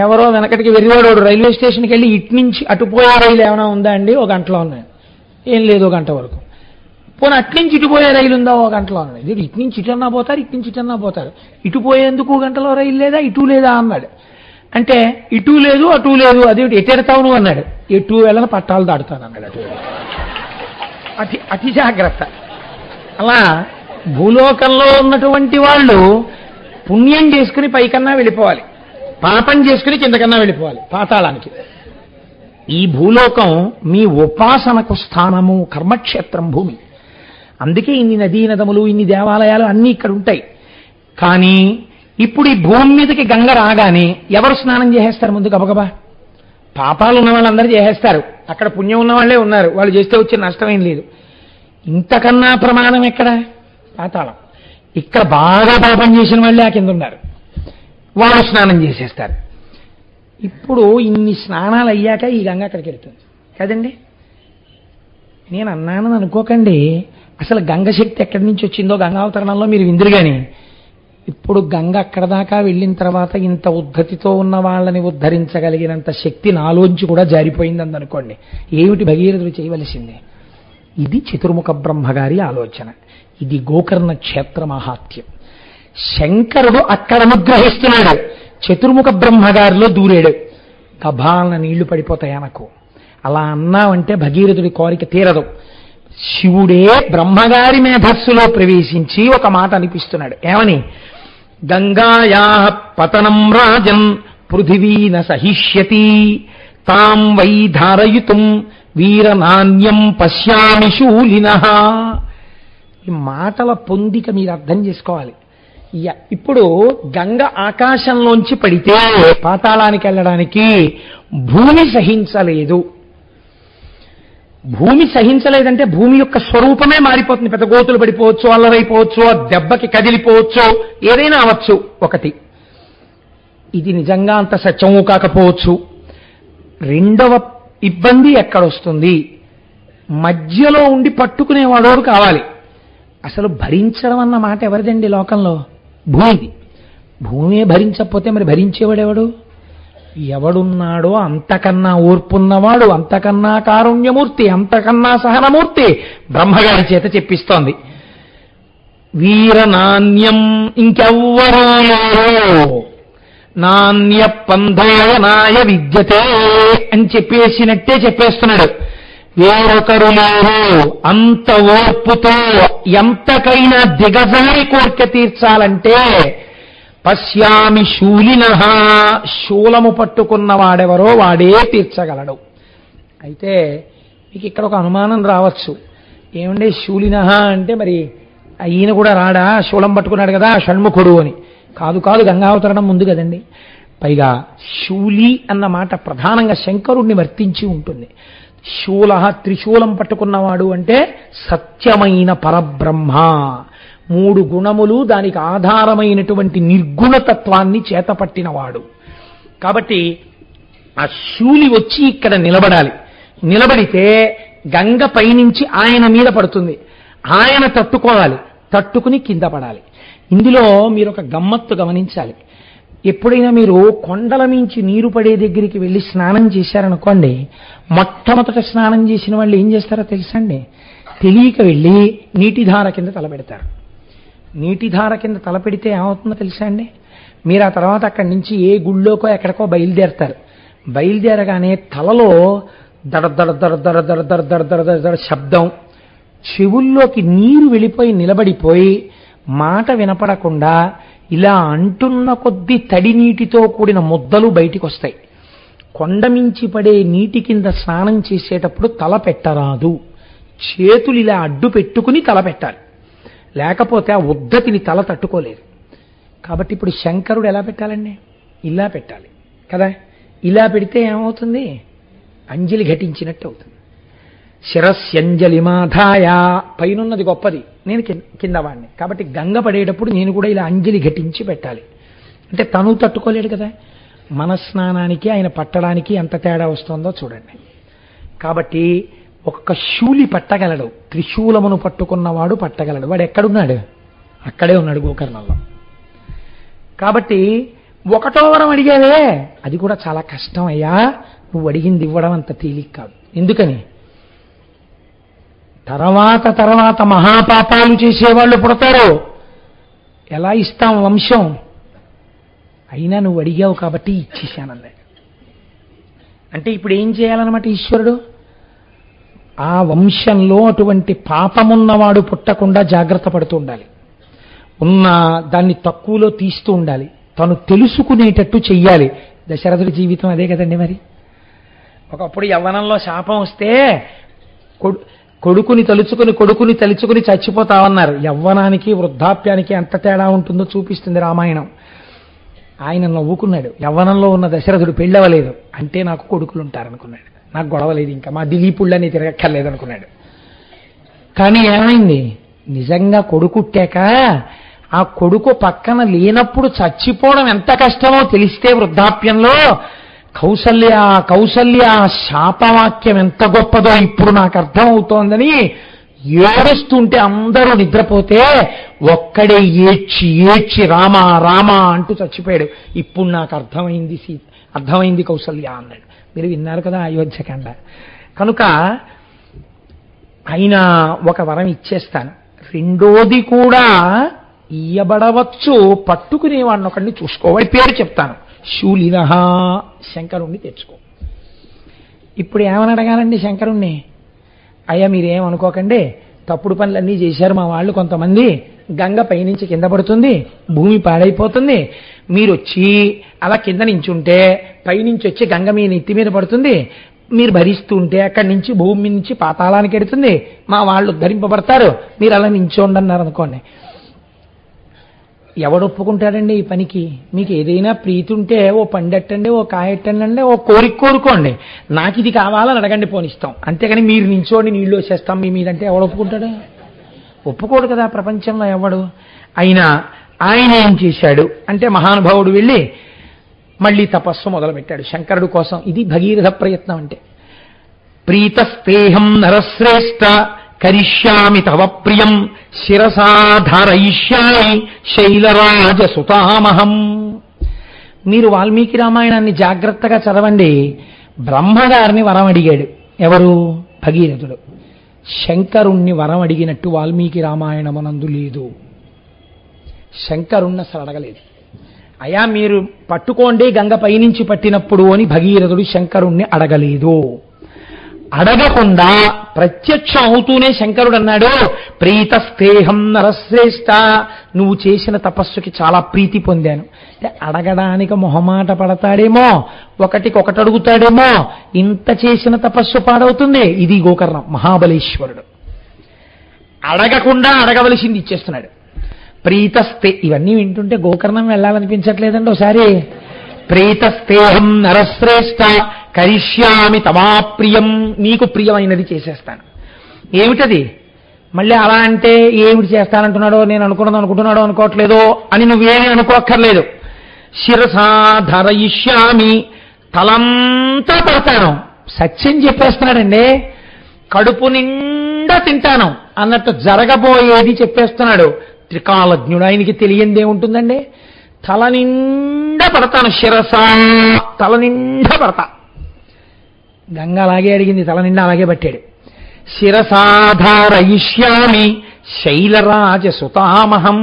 ఎవరో వెనకటికి వెర్రివాడు రైల్వే స్టేషన్కి వెళ్ళి ఇటు నుంచి అటు పోయే రైలు ఏమైనా ఉందా అండి, ఒక గంటలో ఉన్నాయి. ఏం లేదు, ఒక గంట వరకు. పోనీ అట్నుంచి ఇటు పోయే రైలు ఉందా, ఒక గంటలో ఉన్నాయి. ఇటు నుంచి ఇటన్నా పోతారు, ఇటు నుంచి ఇటన్నా పోతారు. ఇటు పోయేందుకు గంటలో రైలు లేదా, ఇటు లేదా అన్నాడు. అంటే ఇటు లేదు అటు లేదు, అదేమిటి ఎటెడతావు నువ్వు అన్నాడు. ఎటు వెళ్ళని పట్టాలు దాడుతాను అన్నాడు. అటు అతి జాగ్రత్త. అలా భూలోకంలో ఉన్నటువంటి వాళ్ళు పుణ్యం చేసుకుని పైకన్నా వెళ్ళిపోవాలి, పాపం చేసుకుని కిందకన్నా వెళ్ళిపోవాలి పాతాళానికి. ఈ భూలోకం మీ ఉపాసనకు స్థానము, కర్మక్షేత్రం భూమి. అందుకే ఇన్ని నదీ నదములు, ఇన్ని దేవాలయాలు అన్నీ ఇక్కడ ఉంటాయి. కానీ ఇప్పుడు ఈ భూమి మీదకి గంగ రాగానే ఎవరు స్నానం చేసేస్తారు ముందు గబగబా? పాపాలు ఉన్న వాళ్ళందరూ చేసేస్తారు, అక్కడ పుణ్యం ఉన్న వాళ్ళే ఉన్నారు, వాళ్ళు చేస్తే వచ్చే నష్టమేం లేదు. ఇంతకన్నా ప్రమాణం ఎక్కడ? పాతాళం. ఇక్కడ బాగా పాపం చేసిన వాళ్ళే ఆ కింద ఉన్నారు, వాళ్ళు స్నానం చేసేస్తారు. ఇప్పుడు ఇన్ని స్నానాలు అయ్యాక ఈ గంగ అక్కడికి వెళ్తుంది కదండి. నేను అన్నానని అనుకోకండి, అసలు గంగ శక్తి ఎక్కడి నుంచి వచ్చిందో గంగావతరణంలో మీరు విందురు. కానీ ఇప్పుడు గంగ అక్కడ దాకా వెళ్ళిన తర్వాత ఇంత ఉద్ధతితో ఉన్న వాళ్ళని ఉద్ధరించగలిగినంత శక్తి నాలోంచి కూడా జారిపోయిందని అనుకోండి. ఏమిటి భగీరథుడు చేయవలసిందే? ఇది చతుర్ముఖ బ్రహ్మగారి ఆలోచన. ఇది గోకర్ణ క్షేత్ర మహాత్యం. శంకరుడు అక్కడ అనుగ్రహిస్తున్నాడు, చతుర్ముఖ బ్రహ్మగారిలో దూరాడు. గభాలన నీళ్లు పడిపోతాయి అనకు. అలా అన్నావంటే భగీరథుడి కోరిక తీరదు. శివుడే బ్రహ్మగారి మేధస్సులో ప్రవేశించి ఒక మాట అనిపిస్తున్నాడు. ఏమని? గంగాయా పతనం రాజన్ పృథివీన సహిష్యతి తాం వై ధారయుతుం వీరనాన్యం పశ్యామి శూలినః. ఈ మాటల పొందిక మీరు అర్థం చేసుకోవాలి. ఇప్పుడు గంగ ఆకాశంలోంచి పడితే పాతాళానికి వెళ్ళడానికి భూమి సహించలేదు. భూమి సహించలేదంటే భూమి యొక్క స్వరూపమే మారిపోతుంది. పెద్ద గోతులు పడిపోవచ్చు, అల్లరైపోవచ్చు, ఆ దెబ్బకి కదిలిపోవచ్చు, ఏదైనా అవచ్చు. ఒకటి, ఇది నిజంగా అంత సత్యము కాకపోవచ్చు. రెండవ ఇబ్బంది ఎక్కడొస్తుంది? మధ్యలో ఉండి పట్టుకునేవాడోడు కావాలి. అసలు భరించడం అన్న మాట ఎవరిదండి లోకంలో? భూమిది. భూమే భరించకపోతే మరి భరించేవాడెవడు? ఎవడున్నాడో అంతకన్నా ఓర్పున్నవాడు, అంతకన్నా కారుణ్యమూర్తి, అంతకన్నా సహనమూర్తి బ్రహ్మగారి చేత చెప్పిస్తోంది. వీరనాన్యం, ఇంకెవ్వరూ లేరు, నాణ్య పంధాయనాయ విద్యతే అని చెప్పేసినట్టే చెప్పేస్తున్నాడు. వేరొకరు లేరు, అంత ఓర్పుతో ఎంతకైనా దిగజారి కోరిక తీర్చాలంటే పశ్యామి శూలినః, శూలము పట్టుకున్నవాడెవరో వాడే తీర్చగలడు. అయితే మీకు ఇక్కడ ఒక అనుమానం రావచ్చు. ఏమంటే శూలినః అంటే మరి ఈయన కూడా రాడా? శూలం పట్టుకున్నాడు కదా షణ్ముఖుడు అని. కాదు కాదు, గంగావతరణం ముందు కదండి. పైగా శూలి అన్న మాట ప్రధానంగా శంకరుణ్ణి వర్తించి ఉంటుంది. శూల, త్రిశూలం పట్టుకున్నవాడు అంటే సత్యమైన పరబ్రహ్మ. మూడు గుణములు, దానికి ఆధారమైనటువంటి నిర్గుణతత్వాన్ని చేతపట్టినవాడు. కాబట్టి ఆ శూలి వచ్చి ఇక్కడ నిలబడాలి. నిలబడితే గంగ పైనుంచి ఆయన మీద పడుతుంది, ఆయన తట్టుకోవాలి, తట్టుకుని కింద పడాలి. ఇందులో మీరు ఒక గమ్మత్తు గమనించాలి. ఎప్పుడైనా మీరు కొండల మించి నీరు పడే దగ్గరికి వెళ్ళి స్నానం చేశారనుకోండి, మొట్టమొదట స్నానం చేసిన వాళ్ళు ఏం చేస్తారో తెలుసా అండి? తెలియక వెళ్ళి నీటిధార కింద తలపెడతారు. నీటిధార కింద తలపెడితే ఏమవుతుందో తెలుసా అండి? మీరు ఆ తర్వాత అక్కడి నుంచి ఏ గుళ్ళోకో ఎక్కడికో బయలుదేరతారు. బయలుదేరగానే తలలో దడ దడ దడ దడ దడ దడ దడ దడ దడ దడ శబ్దం, చెవుల్లోకి నీరు వెళ్ళిపోయి నిలబడిపోయి మాట వినపడకుండా ఇలా అంటున్న కొద్దీ తడి నీటితో కూడిన ముద్దలు బయటికి వస్తాయి. కొండమించి పడే నీటి కింద స్నానం చేసేటప్పుడు తల పెట్టరాదు, చేతులు ఇలా అడ్డు పెట్టుకుని తల పెట్టాలి, లేకపోతే ఆ ఉద్ధతిని తల తట్టుకోలేదు. కాబట్టి ఇప్పుడు శంకరుడు ఎలా పెట్టాలండి? ఇలా పెట్టాలి కదా. ఇలా పెడితే ఏమవుతుంది? అంజలి ఘటించినట్టు అవుతుంది. శిరస్యంజలి మాధాయ, పైనున్నది గొప్పది, నేను కింద వాడిని. కాబట్టి గంగ పడేటప్పుడు నేను కూడా ఇలా అంజలి ఘటించి పెట్టాలి. అంటే తను తట్టుకోలేడు కదా. మన స్నానానికి ఆయన పట్టడానికి ఎంత తేడా వస్తుందో చూడండి. కాబట్టి ఒక్క శూలి పట్టగలడు, త్రిశూలమును పట్టుకున్నవాడు పట్టగలడు. వాడు ఎక్కడున్నాడు? అక్కడే ఉన్నాడు గోకర్ణంలో. కాబట్టి ఒకటో వరం అడిగావే, అది కూడా చాలా కష్టం అయ్యా. నువ్వు అడిగింది ఇవ్వడం అంత తేలిక కాదు. ఎందుకని? తర్వాత మహాపాపాలు చేసేవాళ్ళు పుడతారు. ఎలా ఇస్తాం వంశం? అయినా నువ్వు అడిగావు కాబట్టి ఇచ్చేశానన్నాడు. అంటే ఇప్పుడు ఏం చేయాలన్నమాట ఈశ్వరుడు? ఆ వంశంలో అటువంటి పాపమున్నవాడు పుట్టకుండా జాగ్రత్త పడుతూ ఉండాలి. ఉన్న దాన్ని తక్కువలో తీస్తూ ఉండాలి. తను తెలుసుకునేటట్టు చెయ్యాలి. దశరథుడి జీవితం అదే కదండి. మరి ఒకప్పుడు యవ్వనంలో శాపం వస్తే కొడుకుని తలుచుకుని చచ్చిపోతామన్నారు. యవ్వనానికి వృద్ధాప్యానికి ఎంత తేడా ఉంటుందో చూపిస్తుంది రామాయణం. ఆయన నవ్వుకున్నాడు. యవ్వనంలో ఉన్న దశరథుడు పెళ్ళవలేదు అంటే నాకు కొడుకులు ఉంటారనుకున్నాడు. నాకు గొడవలేదు, ఇంకా మా దిలీపుళ్ళని తిరగక్కర్లేదు అనుకున్నాడు. కానీ ఏమైంది? నిజంగా కొడుకుట్టాక ఆ కొడుకు పక్కన లేనప్పుడు చచ్చిపోవడం ఎంత కష్టమో తెలిస్తే వృద్ధాప్యంలో కౌసల్య శాపవాక్యం ఎంత గొప్పదో ఇప్పుడు నాకు అర్థం అవుతోందని ఏడుస్తుంటే అందరూ నిద్రపోతే ఒక్కడే ఏడ్చి రామా రామా అంటూ చచ్చిపోయాడు. ఇప్పుడు నాకు అర్థమైంది కౌసల్య అన్నాడు. మీరు విన్నారు కదా అయోధ్యకాండ. కనుక ఆయన ఒక వరం ఇచ్చేస్తాను, రెండోది కూడా ఇయ్యబడవచ్చు, పట్టుకునేవాడిని ఒకడిని చూసుకో. వాడి పేరు చెప్తాను, శూలినః, శంకరుణ్ణి తెచ్చుకో. ఇప్పుడు ఏమని అడగాలండి శంకరుణ్ణి? అయ్యా మీరేమనుకోకండి, తప్పుడు పనులన్నీ చేశారు మా వాళ్ళు కొంతమంది, గంగ పైనుంచి కింద పడుతుంది, భూమి పాడైపోతుంది, మీరు వచ్చి అలా కింద నించుంటే పైనుంచి వచ్చి గంగ మీ నెత్తి మీద పడుతుంది, మీరు భరిస్తూ ఉంటే అక్కడి నుంచి భూమి నుంచి పాతాళానికి ఎడుతుంది, మా వాళ్ళు ఉద్ధరింపబడతారు, మీరు అలా నించోండి అన్నారు అనుకోండి. ఎవడు ఒప్పుకుంటాడండి ఈ పనికి? మీకు ఏదైనా ప్రీతి ఉంటే ఓ పండెట్టండి, ఓ కాయెట్టండి, ఓ కోరుకోండి, నాకు ఇది కావాలని అడగండి, పోనిస్తాం. అంతేగాని మీరు నించోండి నీళ్ళు వచ్చేస్తాం మీ మీదంటే ఎవడు ఒప్పుకుంటాడు? ఒప్పుకోడు కదా ప్రపంచంలో ఎవడు. అయినా ఆయన ఏం చేశాడు అంటే మహానుభావుడు వెళ్ళి మళ్ళీ తపస్సు మొదలుపెట్టాడు శంకరుడు కోసం. ఇది భగీరథ ప్రయత్నం అంటే. ప్రీతస్తేహం నరశ్రేష్ఠ కరిష్యామి తవ ప్రియం శిరసాధారయిష్యామి శైలరాజసుతామహం. మీరు వాల్మీకి రామాయణాన్ని జాగ్రత్తగా చదవండి. బ్రహ్మగారిని వరం అడిగాడు ఎవరు? భగీరథుడు. శంకరుణ్ణి వరం అడిగినట్టు వాల్మీకి రామాయణమునందు లేదు. శంకరుణ్ణి అసలు అడగలేదు. అయా మీరు పట్టుకోండి గంగ పైనుంచి పట్టినప్పుడు అని భగీరథుడు శంకరుణ్ణి అడగలేదు. అడగకుండా ప్రత్యక్షం అవుతూనే శంకరుడు అన్నాడు, ప్రీతస్తేహం నరశ్రేష్ఠ, నువ్వు చేసిన తపస్సుకి చాలా ప్రీతి పొందాను. అంటే అడగడానికి మొహమాట పడతాడేమో, ఒకటికొకటి అడుగుతాడేమో, ఇంత చేసిన తపస్సు పాడవుతుంది. ఇది గోకర్ణం, మహాబలేశ్వరుడు. అడగకుండా అడగవలసింది ఇచ్చేస్తున్నాడు. ప్రీతస్తే, ఇవన్నీ వింటుంటే గోకర్ణం వెళ్ళాలనిపించట్లేదండి ఒకసారి. ప్రీతస్తేహం నరశ్రేష్ఠ కరిష్యామి తమాప్రియం, నీకు ప్రియమైనది చేసేస్తాను. ఏమిటది? మళ్ళీ అలా అంటే ఏమిటి చేస్తానంటున్నాడో, నేను అనుకుంటున్నాడో అనుకోవట్లేదో అని నువ్వేమీ అనుకోక్కర్లేదు. శిరసాధరయిష్యామి, తలంతా పడతాను. సత్యం చెప్పేస్తున్నాడండి. కడుపు నిండా తింటాను అన్నట్టు జరగబోయేది చెప్పేస్తున్నాడు. త్రికాలజ్ఞుడు, ఆయనకి తెలియందే ఉంటుందండి. తల నిండా పడతాను, శిరసా, తల నిండా పడతా. గంగ అలాగే అడిగింది, తల నిండా అలాగే పట్టాడు. శిరసాధారయిష్యామి శైలరాజసుతామహం,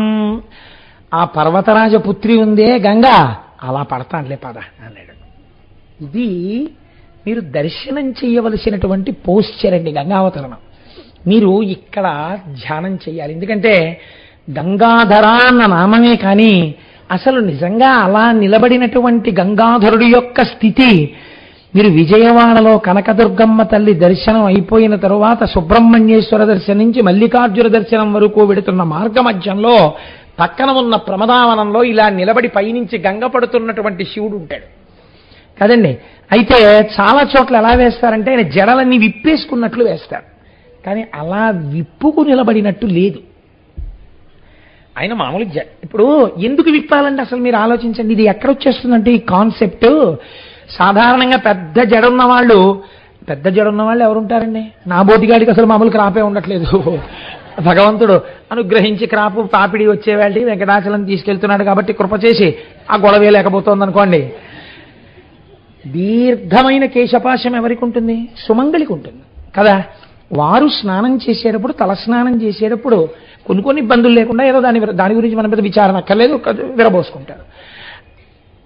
ఆ పర్వతరాజ పుత్రి ఉందే గంగ, అలా పడతానులే పద అన్నాడు. ఇది మీరు దర్శనం చేయవలసినటువంటి పోస్చర్ అండి గంగావతరణం. మీరు ఇక్కడ ధ్యానం చేయాలి. ఎందుకంటే గంగాధర అన్న నామమే కానీ అసలు నిజంగా అలా నిలబడినటువంటి గంగాధరుడి యొక్క స్థితి మీరు విజయవాడలో కనకదుర్గమ్మ తల్లి దర్శనం అయిపోయిన తరువాత సుబ్రహ్మణ్యేశ్వర దర్శనం నుంచి మల్లికార్జున దర్శనం వరకు వెడుతున్న మార్గ మధ్యంలో పక్కన ఉన్న ప్రమదావనంలో ఇలా నిలబడి పైనుంచి గంగ పడుతున్నటువంటి శివుడు ఉంటాడు కదండి. అయితే చాలా చోట్ల ఎలా వేస్తారంటే ఆయన జడలన్నీ విప్పేసుకున్నట్లు వేస్తారు, కానీ అలా విప్పుకు నిలబడినట్టు లేదు. ఆయన మామూలు ఇప్పుడు ఎందుకు విప్పాలంటే అసలు మీరు ఆలోచించండి, ఇది ఎక్కడొచ్చేస్తుందంటే ఈ కాన్సెప్ట్. సాధారణంగా పెద్ద జడ ఉన్న వాళ్ళు పెద్ద జడ ఉన్న వాళ్ళు ఎవరుంటారండి? నా బోటిగాడికి అసలు మామూలు క్రాపే ఉండట్లేదు. భగవంతుడు అనుగ్రహించి క్రాపు పాపిడి వచ్చేవాళ్ళకి వెంకటాచలం తీసుకెళ్తున్నాడు కాబట్టి కృప చేసి ఆ గొడవే లేకపోతుంది అనుకోండి. దీర్ఘమైన కేశపాశం ఎవరికి ఉంటుంది? సుమంగళికి ఉంటుంది కదా. వారు స్నానం చేసేటప్పుడు, తలస్నానం చేసేటప్పుడు కొన్ని ఇబ్బందులు లేకుండా ఏదో దాని గురించి మనం పెద్ద విచారణ అక్కర్లేదు, విరబోసుకుంటారు.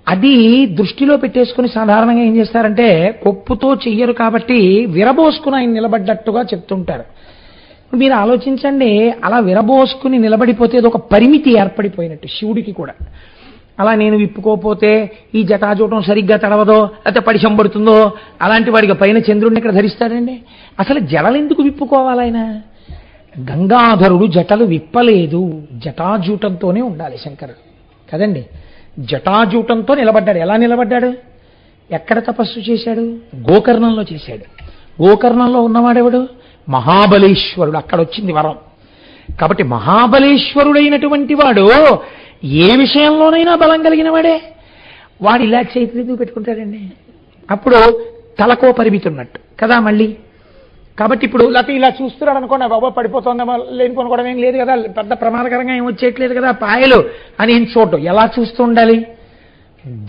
అది దృష్టిలో పెట్టేసుకుని సాధారణంగా ఏం చేస్తారంటే కొప్పుతో చెయ్యరు కాబట్టి విరబోసుకుని ఆయన నిలబడ్డట్టుగా చెప్తుంటారు. మీరు ఆలోచించండి, అలా విరబోసుకుని నిలబడిపోతే అది ఒక పరిమితి ఏర్పడిపోయినట్టు శివుడికి కూడా. అలా నేను విప్పుకోపోతే ఈ జటాజూటం సరిగ్గా తడవదో లేకపోతే పడిశంబడుతుందో అలాంటి వాడికి పైన చంద్రుడిని ఇక్కడ ధరిస్తాడండి. అసలు జడలు ఎందుకు విప్పుకోవాలి? ఆయన గంగాధరుడు జటలు విప్పలేదు, జటాజూటంతోనే ఉండాలి శంకరుడు కదండి. జటాజూటంతో నిలబడ్డాడు. ఎలా నిలబడ్డాడు? ఎక్కడ తపస్సు చేశాడు? గోకర్ణంలో చేశాడు. గోకర్ణంలో ఉన్నవాడెవడు? మహాబలేశ్వరుడు. అక్కడ వచ్చింది వరం. కాబట్టి మహాబలేశ్వరుడైనటువంటి వాడు ఏ విషయంలోనైనా బలం కలిగిన వాడే. వాడు ఇలా చేతులు పెట్టుకుంటాడండి. అప్పుడు తలకో పరిమితి ఉన్నట్టు కదా మళ్ళీ. కాబట్టి ఇప్పుడు లేకపోతే ఇలా చూస్తున్నాడు అనుకోండి, బాబా పడిపోతుందా లేనిపోను కూడా ఏం లేదు కదా, పెద్ద ప్రమాదకరంగా ఏం వచ్చేయట్లేదు కదా పాయలు అని ఏం చూడటం. ఎలా చూస్తూ ఉండాలి?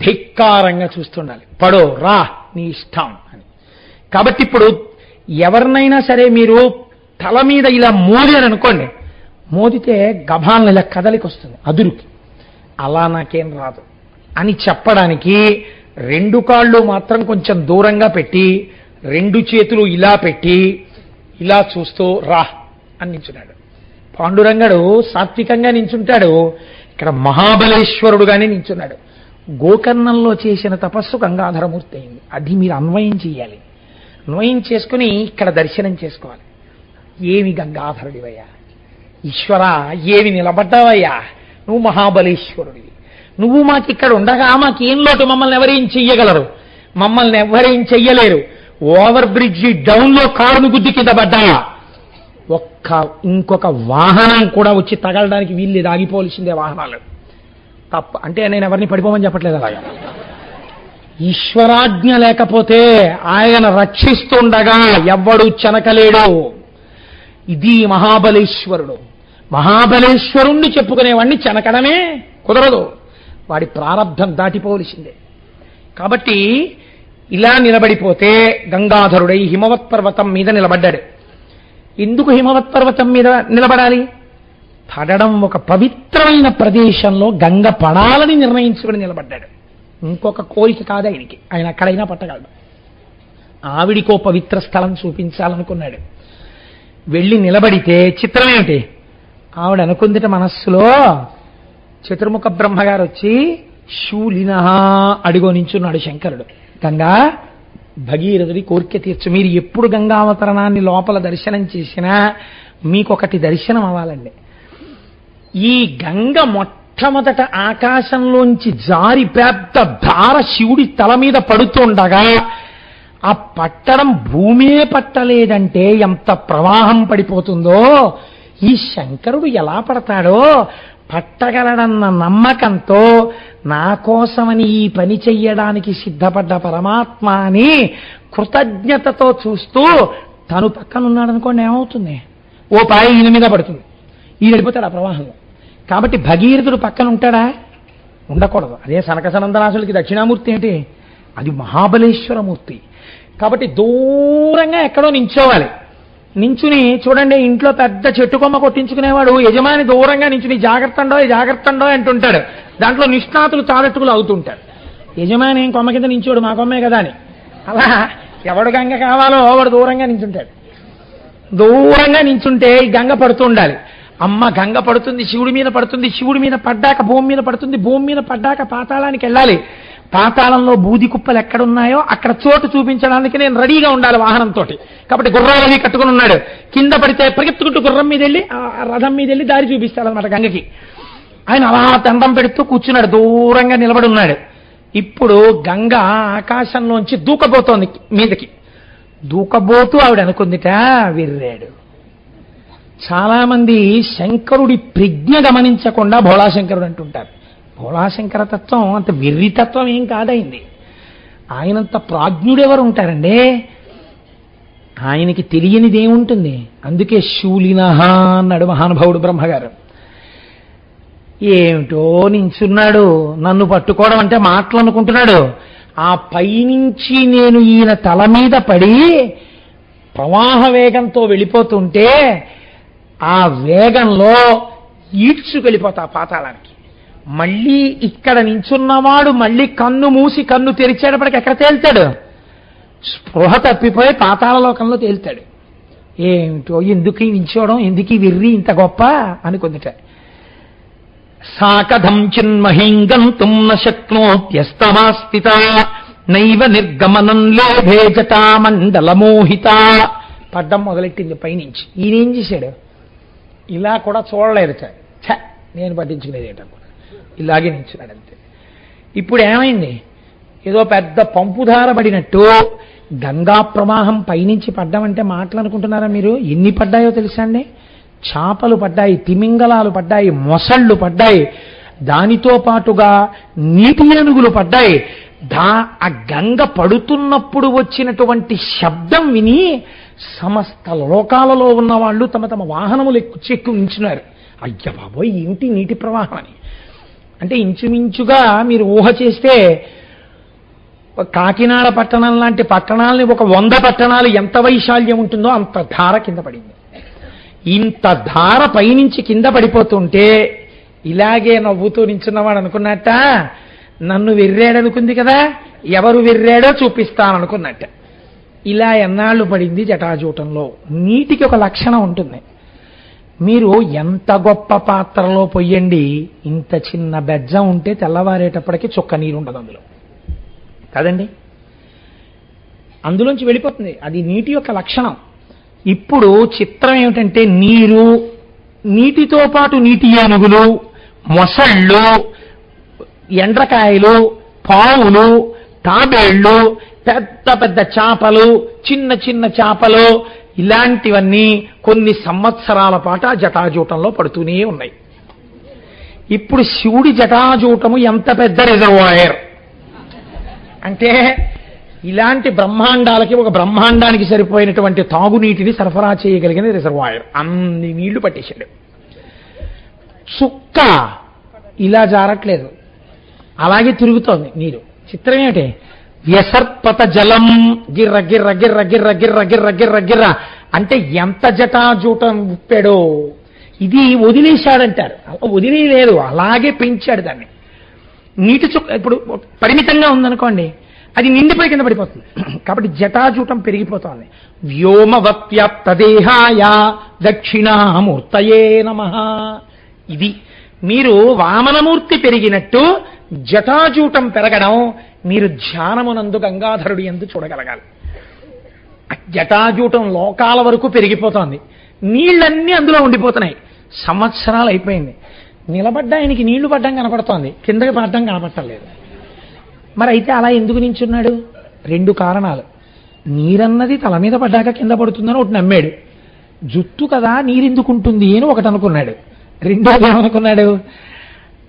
ధిక్కారంగా చూస్తుండాలి. పడో రా నీ ఇష్టం అని. కాబట్టి ఇప్పుడు ఎవరినైనా సరే మీరు తల మీద ఇలా మోదారు అనుకోండి, మోదితే గభాలను ఇలా కదలికి వస్తుంది అదురుకి. అలా నాకేం రాదు అని చెప్పడానికి రెండు కాళ్ళు మాత్రం కొంచెం దూరంగా పెట్టి రెండు చేతులు ఇలా పెట్టి ఇలా చూస్తూ రా అని నించున్నాడు. పాండురంగడు సాత్వికంగా నించుంటాడు, ఇక్కడ మహాబలేశ్వరుడుగానే నించున్నాడు. గోకర్ణంలో చేసిన తపస్సు గంగాధరమూర్తి అయింది. అది మీరు అన్వయం చేయాలి. అన్వయం చేసుకుని ఇక్కడ దర్శనం చేసుకోవాలి. ఏమి గంగాధరుడివయ్యా, ఈశ్వరా ఏమి నిలబడ్డావయ్యా, నువ్వు మహాబలేశ్వరుడివి. నువ్వు మాకు ఇక్కడ ఉండగా మాకేం లోటు? మమ్మల్ని ఎవరేం చెయ్యగలరు? మమ్మల్ని ఎవరేం చెయ్యలేరు. ఓవర్ బ్రిడ్జి డౌన్లో కారును గుద్ది కింద పడ్డాయా, ఇంకొక వాహనం కూడా వచ్చి తగలడానికి వీళ్ళు ఆగిపోవలసిందే వాహనాలు తప్ప. అంటే నేను ఎవరిని పడిపోమని చెప్పట్లేదు. అలాగా ఈశ్వరాజ్ఞ లేకపోతే ఆయన రక్షిస్తుండగా ఎవ్వడు చెనకలేడు. ఇది మహాబలేశ్వరుడు. మహాబలేశ్వరుణ్ణి చెప్పుకునేవాడిని చెనకడమే కుదరదు. వాడి ప్రారంధం దాటిపోవలసిందే. కాబట్టి ఇలా నిలబడిపోతే గంగాధరుడై హిమవత్ పర్వతం మీద నిలబడ్డాడు. ఎందుకు హిమవత్ పర్వతం మీద నిలబడాలి? పడడం ఒక పవిత్రమైన ప్రదేశంలో గంగ పడాలని నిర్ణయించుకుని నిలబడ్డాడు. ఇంకొక కోరిక కాదు ఆయనకి. ఆయన అక్కడైనా పట్టగలడు. ఆవిడికో పవిత్ర స్థలం చూపించాలనుకున్నాడు. వెళ్ళి నిలబడితే చిత్రం ఏమిటి? ఆవిడ అనుకుందిట మనస్సులో, చతుర్ముఖ బ్రహ్మగారు వచ్చి శూలిన అడిగో నించున్నాడు శంకరుడు. గంగా భగీరథుడి కోరిక తీర్చు. మీరు ఎప్పుడు గంగావతరణాన్ని లోపల దర్శనం చేసినా మీకొకటి దర్శనం అవ్వాలండి. ఈ గంగ మొట్టమొదట ఆకాశంలోంచి జారి పెద్ద ధార శివుడి తల మీద పడుతుండగా ఆ పట్టడం భూమే పట్టలేదంటే ఎంత ప్రవాహం పడిపోతుందో, ఈ శంకరుడు ఎలా పడతాడో పట్టగలడన్న నమ్మకంతో నా కోసమని ఈ పని చెయ్యడానికి సిద్ధపడ్డ పరమాత్మ అని కృతజ్ఞతతో చూస్తూ తను పక్కనున్నాడనుకోండి, ఏమవుతుంది? ఓ పాయ ఈయన మీద పడుతుంది, ఈయన వెళ్ళిపోతాడు ఆ ప్రవాహంలో. కాబట్టి భగీరథుడు పక్కన ఉంటాడా? ఉండకూడదు. అదే సనక సనందనాసులకి దక్షిణామూర్తి ఏంటి? అది మహాబలేశ్వరమూర్తి. కాబట్టి దూరంగా ఎక్కడో నించోవాలి. నించుని చూడండి, ఇంట్లో పెద్ద చెట్టు కొమ్మ కొట్టించుకునేవాడు యజమాని దూరంగా నించుని జాగ్రత్తండో అంటుంటాడు. దాంట్లో నిష్ణాతులు తారెట్టుకులు అవుతుంటారు. యజమాని ఏం కొమ్మ కింద నించోడు, మా కొమ్మే కదా అని. అలా ఎవడు గంగ కావాలో వాడు దూరంగా నించుంటాడు. దూరంగా నించుంటే ఈ గంగ పడుతూ ఉండాలి. అమ్మ గంగ పడుతుంది, శివుడి మీద పడుతుంది, శివుడి మీద పడ్డాక భూమి మీద పడుతుంది, భూమి మీద పడ్డాక పాతాళానికి వెళ్ళాలి. పాతాళంలో బూది కుప్పలు ఎక్కడున్నాయో అక్కడ చోటు చూపించడానికి నేను రెడీగా ఉండాలి వాహనంతో. కాబట్టి గుర్రాలవి కట్టుకుని ఉన్నాడు. కింద పడితే పరిగెత్తుకుంటూ గుర్రం మీద వెళ్ళి ఆ రథం మీద వెళ్ళి దారి చూపిస్తాడనమాట గంగకి. ఆయన అలా దండం పెడుతూ కూర్చున్నాడు, దూరంగా నిలబడి ఉన్నాడు. ఇప్పుడు గంగ ఆకాశంలోంచి దూకబోతోంది మీదకి. దూకబోతూ ఆవిడ అనుకుందిట, విర్రాడు. చాలా మంది శంకరుడి ప్రజ్ఞ గమనించకుండా భోళాశంకరుడు అంటుంటారు. భోళాశంకర తత్వం అంత వెర్రితత్వం ఏం కాదైంది. ఆయనంత ప్రాజ్ఞుడెవరు ఉంటారండి? ఆయనకి తెలియనిదేముంటుంది. అందుకే శూలినహ అన్నాడు మహానుభావుడు బ్రహ్మగారు. ఏమిటో నించున్నాడు, నన్ను పట్టుకోవడం అంటే మాటలు అనుకుంటున్నాడు. ఆ పైనుంచి నేను ఈయన తల మీద పడి ప్రవాహ వేగంతో వెళ్ళిపోతుంటే ఆ వేగంలో ఈడ్చుకెళ్ళిపోతా పాతాళానికి. మళ్ళీ ఇక్కడ నించున్నవాడు మళ్ళీ కన్ను మూసి కన్ను తెరిచేటప్పటికి ఎక్కడ తేల్తాడు? స్పృహ తప్పిపోయి పాతాళలోకంలో తేల్తాడు. ఏమిటో ఎందుకు నించోవడం, ఎందుకు వెర్రి ఇంత గొప్ప అనుకుందిట. సాకథం చిన్మహీం గంతుం న శక్నోత్యస్తమాస్థిత నైవ నిర్గమనం లేభే జటామండలమోహిత. పడ్డం మొదలెట్టింది పైనుంచి. ఈయనేం చేశాడు? ఇలా కూడా చూడలేదు. నేను పట్టించుకునేది ఏంటనుకున్నాడు, ఇలాగే నించున్నాడు అంతే. ఇప్పుడు ఏమైంది? ఏదో పెద్ద పంపుధార పడినట్టు గంగా ప్రవాహం పైనుంచి పడ్డామంటే మాటలు అనుకుంటున్నారా మీరు? ఎన్ని పడ్డాయో తెలుసా అండి? చాపలు పడ్డాయి, తిమింగలాలు పడ్డాయి, మొసళ్ళు పడ్డాయి, దానితో పాటుగా నీటి ఏనుగులు పడ్డాయి. ఆ గంగ పడుతున్నప్పుడు వచ్చినటువంటి శబ్దం విని సమస్త లోకాలలో ఉన్న వాళ్ళు తమ తమ వాహనములు ఎక్కు ఉంచున్నారు. అయ్య బాబోయ్ ఏమిటి నీటి ప్రవాహం అని. అంటే ఇంచుమించుగా మీరు ఊహ చేస్తే కాకినాడ పట్టణం లాంటి పట్టణాలని ఒక 100 పట్టణాలు ఎంత వైశాల్యం ఉంటుందో అంత ధార కింద పడింది. ఇంత ధార పైనుంచి కింద పడిపోతుంటే ఇలాగే నవ్వుతూ నించున్నవాడు అనుకున్నట్ట, నన్ను వెర్రాడనుకుంది కదా, ఎవరు వెర్రాడో చూపిస్తాననుకున్నట్ట. ఇలా ఎన్నాళ్ళు పడింది జటాజూటంలో. నీటికి ఒక లక్షణం ఉంటుంది. మీరు ఎంత గొప్ప పాత్రలో పొయ్యండి, ఇంత చిన్న బెజ్జం ఉంటే తెల్లవారేటప్పటికి చుక్క నీరు ఉండదు అందులో కదండి, అందులోంచి వెళ్ళిపోతుంది. అది నీటి యొక్క లక్షణం. ఇప్పుడు చిత్రం ఏమిటంటే నీరు, నీటితో పాటు నీటి ఏనుగులు, మొసళ్ళు, ఎండ్రకాయలు, పావులు, తాబేళ్లు, పెద్ద పెద్ద చేపలు, చిన్న చిన్న చేపలు, ఇలాంటివన్నీ కొన్ని సంవత్సరాల పాటు ఆ జటాజూటంలో పడుతూనే ఉన్నాయి. ఇప్పుడు శివుడి జటాజూటము ఎంత పెద్ద రిజర్వాయర్ అంటే ఇలాంటి బ్రహ్మాండాలకి ఒక బ్రహ్మాండానికి సరిపోయినటువంటి తాగునీటిని సరఫరా చేయగలిగిన రిజర్వాయర్. అన్ని నీళ్లు పట్టేశాడు. చుక్క ఇలా జారట్లేదు, అలాగే తిరుగుతోంది నీరు. చిత్రం ఏమిటి? వ్యసర్పత జలం గిర్ర గిర్ర గిర్ర గిర్ర గిర్ర గిర్ర గిర్ర గిర్ర అంటే ఎంత జటాజూటం ఉప్పాడో. ఇది వదిలేశాడంటారు, వదిలేదు, అలాగే పెంచాడు దాన్ని. నీటి చుక్క ఇప్పుడు పరిమితంగా ఉందనుకోండి, అది నిండిపోయి కింద పడిపోతుంది. కాబట్టి జటాజూటం పెరిగిపోతోంది. వ్యోమవత్యాప్తదేహాయ దక్షిణామూర్తయే నమః. ఇది మీరు వామనమూర్తి పెరిగినట్టు జటాజూటం పెరగడం మీరు ధ్యానమునందు గంగాధరుడి యందు చూడగలగాలి. జటాజూటం లోకాల వరకు పెరిగిపోతోంది, నీళ్ళన్నీ అందులో ఉండిపోతున్నాయి. సంవత్సరాలు అయిపోయింది, నిలబడ్డా ఆయనకి నీళ్లు పడ్డం కనపడుతోంది, కిందకి పడ్డం కనపడలేదు. మరి అయితే అలా ఎందుకు నించున్నాడు? 2 కారణాలు. నీరన్నది తల మీద పడ్డాక కింద పడుతుందని ఒకటి నమ్మాడు. జుట్టు కదా నీరెందుకుంటుంది అని ఒకటి అనుకున్నాడు. రెండోది ఏమనుకున్నాడు?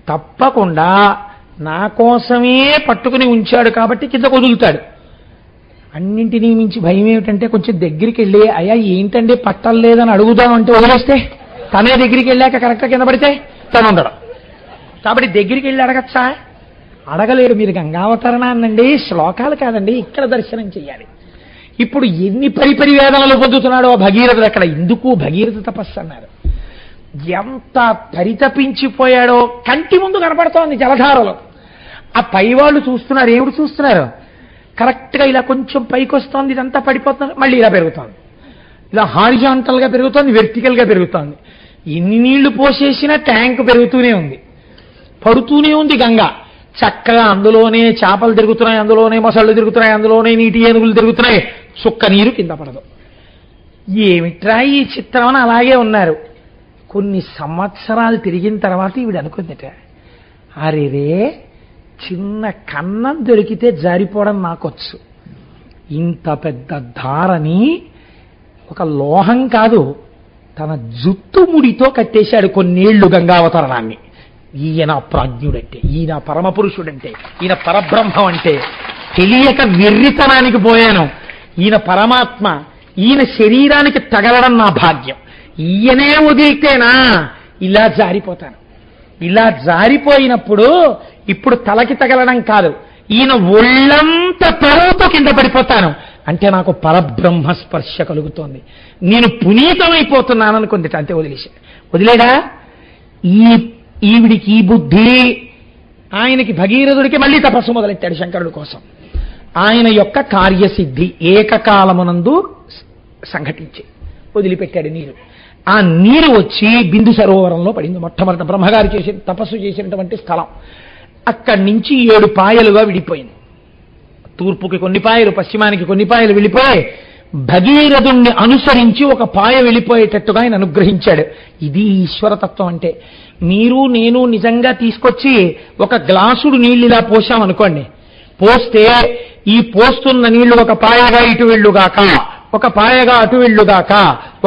తప్పకుండా నా కోసమే పట్టుకుని ఉంచాడు కాబట్టి కింద వదులుతాడు. అన్నింటినీ మించి భయం ఏమిటంటే కొంచెం దగ్గరికి వెళ్ళి అయ్యా ఏంటండి పట్టలేదని అడుగుదామంటే వదిలేస్తే తనే దగ్గరికి వెళ్ళాక కరెక్ట్గా కింద పడితే తను ఉండడం. కాబట్టి దగ్గరికి వెళ్ళి అడగచ్చా? అడగలేడు. మీరు గంగావతరణాన్నండి శ్లోకాలు కాదండి, ఇక్కడ దర్శనం చెయ్యాలి. ఇప్పుడు ఎన్ని పరిపరి వేదనలు పొందుతున్నాడో భగీరథుడు అక్కడ. ఎందుకు భగీరథ తపస్సు అన్నారు. ఎంత పరితపించిపోయాడో కంటి ముందు కనపడుతోంది జలధారలో. ఆ పైవాళ్ళు చూస్తున్నారు. ఏమిటి చూస్తున్నారు? కరెక్ట్గా ఇలా కొంచెం పైకి వస్తోంది, ఇదంతా పడిపోతుంది, మళ్ళీ ఇలా పెరుగుతోంది. ఇలా హారిజాంటల్గా పెరుగుతోంది, వెర్టికల్గా పెరుగుతోంది. ఎన్ని నీళ్లు పోసేసినా ట్యాంక్ పెరుగుతూనే ఉంది, పడుతూనే ఉంది గంగ. చక్కగా అందులోనే చేపలు తిరుగుతున్నాయి, అందులోనే మొసళ్ళు తిరుగుతున్నాయి, అందులోనే నీటి ఏనుగులు తిరుగుతున్నాయి. చుక్క నీరు కింద పడదు. ఏమిట్రా ఈ చిత్రం అలాగే ఉన్నారు. కొన్ని సంవత్సరాలు తిరిగిన తర్వాత ఈవిడ అనుకుందిట, అరేరే చిన్న కన్నం దొరికితే జారిపోవడం నాకొచ్చు, ఇంత పెద్ద ధారని ఒక లోహం కాదు తన జుట్టు ముడితో కట్టేశాడు కొన్నేళ్లు గంగావతరణాన్ని. ఈయన ప్రాజ్ఞుడంటే, ఈయన పరమపురుషుడంటే, ఈయన పరబ్రహ్మం అంటే తెలియక వెర్రితనానికి పోయాను. ఈయన పరమాత్మ, ఈయన శరీరానికి తగలడం నా భాగ్యం. ఈయనే వదిలితేనా ఇలా జారిపోతాను. ఇలా జారిపోయినప్పుడు ఇప్పుడు తలకి తగలడం కాదు, ఈయన ఒళ్ళంత తరువుతో కింద పడిపోతాను. అంటే నాకు పరబ్రహ్మ స్పర్శ కలుగుతోంది, నేను పునీతమైపోతున్నాను అనుకుంది. అంతే వదిలేడా. ఈవిడికి ఈ బుద్ధి, ఆయనకి భగీరథుడికి మళ్ళీ తపస్సు మొదలెట్టాడు శంకరుడి కోసం. ఆయన యొక్క కార్యసిద్ధి ఏకకాలమునందు సంఘటించి వదిలిపెట్టాడు నీరు. ఆ నీరు వచ్చి బిందు సరోవరంలో పడింది. మొట్టమొదట బ్రహ్మగారు తపస్సు చేసినటువంటి స్థలం. అక్కడి నుంచి 7 పాయలుగా విడిపోయింది. తూర్పుకి కొన్ని పాయలు, పశ్చిమానికి కొన్ని పాయలు వెళ్ళిపోయి భగీరథుణ్ణి అనుసరించి ఒక పాయ వెళ్ళిపోయేటట్టుగా ఆయన అనుగ్రహించాడు. ఇది ఈశ్వరతత్వం అంటే. మీరు నేను నిజంగా తీసుకొచ్చి ఒక గ్లాసుడు నీళ్ళు ఇలా పోసామనుకోండి, పోస్తే ఈ పోస్తున్న నీళ్లు ఒక పాయగా ఇటు వెళ్ళుగాక, ఒక పాయగా అటు వెళ్ళుగాక,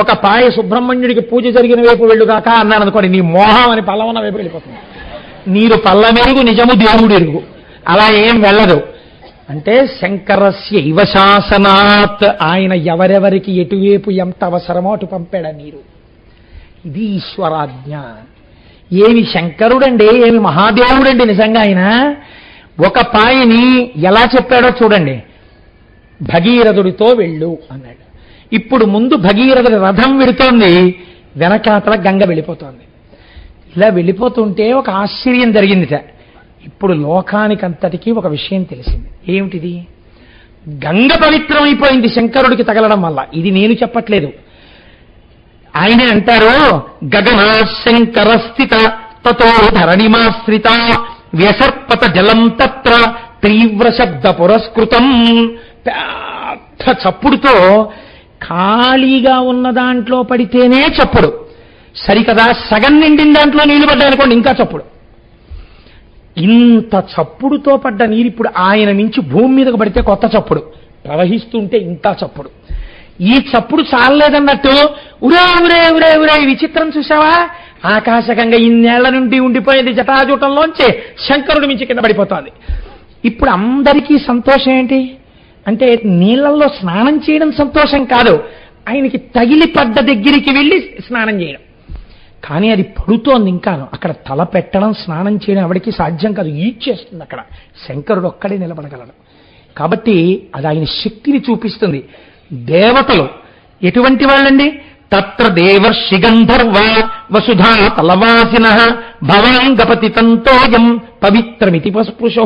ఒక పాయ సుబ్రహ్మణ్యుడికి పూజ జరిగిన వైపు వెళ్ళుగాక అన్నాను అనుకోండి, నీ మోహం అని పల్లవన్న వైపు వెళ్ళిపోతుంది. నీరు పల్లమెరుగు నిజము దేవుడు ఎరుగు. అలా ఏం వెళ్ళదు. అంటే శంకరస్య ఇవ శాసనాత్, ఆయన ఎవరెవరికి ఎటువైపు ఎంత అవసరమో అటు పంపాడు నీరు. ఇది ఈశ్వరాజ్ఞ. ఏమి శంకరుడండి, ఏమి మహాదేవుడండి నిజంగా. ఆయన ఒక పాయని ఎలా చెప్పాడో చూడండి. భగీరథుడితో వెళ్ళు అన్నాడు. ఇప్పుడు ముందు భగీరథుడి రథం వెళుతోంది, వెనకాతల గంగ వెళ్ళిపోతోంది. ఇలా వెళ్ళిపోతుంటే ఒక ఆశ్చర్యం జరిగిందిట. ఇప్పుడు లోకానికంతటికీ ఒక విషయం తెలిసింది. ఏమిటిది? గంగ పవిత్రమైపోయింది శంకరుడికి తగలడం వల్ల. ఇది నేను చెప్పట్లేదు, ఆయనే అంటారు. గగనా శంకర స్థిత తతో ధరణిమాశ్రిత వ్యసర్పత జలం తత్ర తీవ్ర శబ్ద పురస్కృతం. పెద్ద చప్పుడుతో ఖాళీగా ఉన్న దాంట్లో పడితేనే చప్పుడు సరికదా, సగం నిండిన దాంట్లో నీళ్లు పడ్డాయనుకోండి ఇంకా చప్పుడు. ఇంత చప్పుడుతో పడ్డ నీరు ఇప్పుడు ఆయన నుంచి భూమి మీదకు పడితే కొత్త చప్పుడు, ప్రవహిస్తుంటే ఇంకా చప్పుడు. ఈ చప్పుడు చాలలేదన్నట్టు ఉరే ఉరే ఉరే ఉరే విచిత్రం చూసావా, ఆకాశగంగా ఇన్నేళ్ల నుండి ఉండిపోయేది జటాజూటంలోంచి శంకరుడి మించి కింద పడిపోతుంది. ఇప్పుడు అందరికీ సంతోషం ఏంటి అంటే, నీళ్లలో స్నానం చేయడం సంతోషం కాదు, ఆయనకి తగిలి పడ్డ దగ్గరికి వెళ్ళి స్నానం చేయడం. కానీ అది పడుతోంది ఇంకాను. అక్కడ తల పెట్టడం, స్నానం చేయడం ఎవరికి సాధ్యం కాదు, ఈడ్చేస్తుంది. అక్కడ శంకరుడు ఒక్కడే నిలబడగలడు. కాబట్టి అది ఆయన శక్తిని చూపిస్తుంది. దేవతలు ఎటువంటి వాళ్ళండి? తత్ర దేవర్షి గంధర్వ వసుధా తలవాసిన భవాంగపతి తంతోయం పవిత్రమితి పస్పృశో.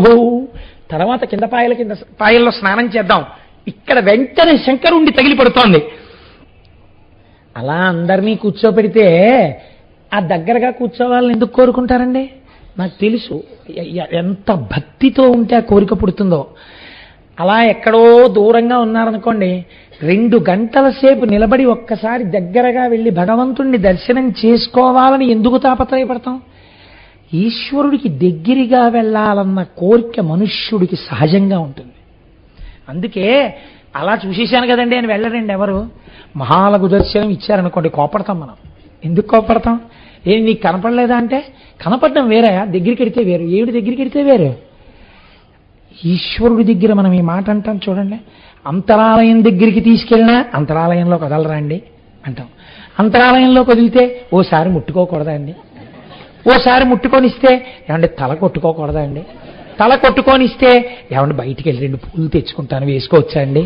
తర్వాత కింద పాయల్లో స్నానం చేద్దాం. ఇక్కడ వెంటనే శంకరుండి తగిలి పడుతోంది. అలా అందరినీ కూర్చోపెడితే ఆ దగ్గరగా కూర్చోవాలని ఎందుకు కోరుకుంటారండి? నాకు తెలుసు ఎంత భక్తితో ఉంటే ఆ కోరిక పుడుతుందో. అలా ఎక్కడో దూరంగా ఉన్నారనుకోండి, 2 గంటల సేపు నిలబడి ఒక్కసారి దగ్గరగా వెళ్ళి భగవంతుణ్ణి దర్శనం చేసుకోవాలని ఎందుకు తాపత్రయపడతాం? ఈశ్వరుడికి దగ్గరగా వెళ్ళాలన్న కోరిక మనుష్యుడికి సహజంగా ఉంటుంది. అందుకే అలా చూసేశాను కదండి అని వెళ్ళరండి ఎవరు. మహాలఘు దర్శనం ఇచ్చారనుకోండి, కోపడతాం మనం. ఎందుకు కోపడతాం? ఏం నీకు కనపడలేదా అంటే, కనపడడం వేరే, దగ్గరికి వెడితే వేరు. ఏమిటి దగ్గరికి వెడితే వేరు? ఈశ్వరుడి దగ్గర మనం ఈ మాట అంటాం చూడండి. అంతరాలయం దగ్గరికి తీసుకెళ్ళినా అంతరాలయంలో కదలరా అండి అంటాం. అంతరాలయంలో కదిలితే ఓసారి ముట్టుకోకూడదా అండి, ఓసారి ముట్టుకొనిస్తే ఏమంటే తల కొట్టుకోకూడదా అండి, తల కొట్టుకొనిస్తే ఏమంటే బయటికి వెళ్ళి 2 పూలు తెచ్చుకుంటాను వేసుకోవచ్చా అండి.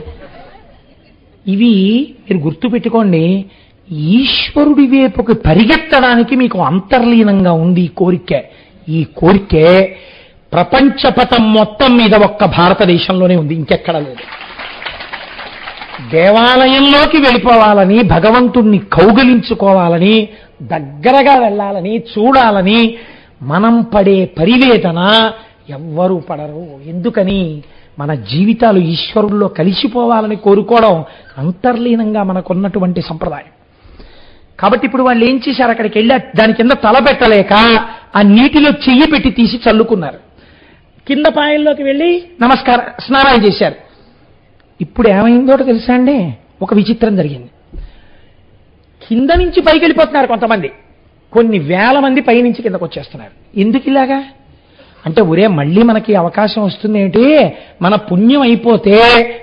ఇవి మీరు గుర్తుపెట్టుకోండి. ఈశ్వరుడి వైపుకి పరిగెత్తడానికి మీకు అంతర్లీనంగా ఉంది ఈ కోరిక. ఈ కోరికే ప్రపంచపటం మొత్తం మీద ఒక్క భారతదేశంలోనే ఉంది, ఇంకెక్కడా లేదు. దేవాలయంలోకి వెళ్ళిపోవాలని, భగవంతుణ్ణి కౌగిలించుకోవాలని, దగ్గరగా వెళ్ళాలని, చూడాలని మనం పడే పరివేదన ఎవ్వరూ పడరు. ఎందుకని? మన జీవితాలు ఈశ్వరుల్లో కలిసిపోవాలని కోరుకోవడం అంతర్లీనంగా మనకున్నటువంటి సంప్రదాయం. కాబట్టి ఇప్పుడు వాళ్ళు ఏం చేశారు, అక్కడికి వెళ్ళి దాని కింద తల పెట్టలేక ఆ నీటిలో చెయ్యి పెట్టి తీసి చల్లుకున్నారు. కింద పాయల్లోకి వెళ్ళి స్నానాలు చేశారు. ఇప్పుడు ఏమైందో తెలుసా అండి, ఒక విచిత్రం జరిగింది. కింద నుంచి పైకి వెళ్ళిపోతున్నారు కొంతమంది, కొన్ని వేల మంది పైనుంచి కిందకు వచ్చేస్తున్నారు. ఎందుకు ఇలాగా? అంటే ఒరే మళ్ళీ మనకి అవకాశం వస్తుంది ఏంటి, మన పుణ్యం అయిపోతే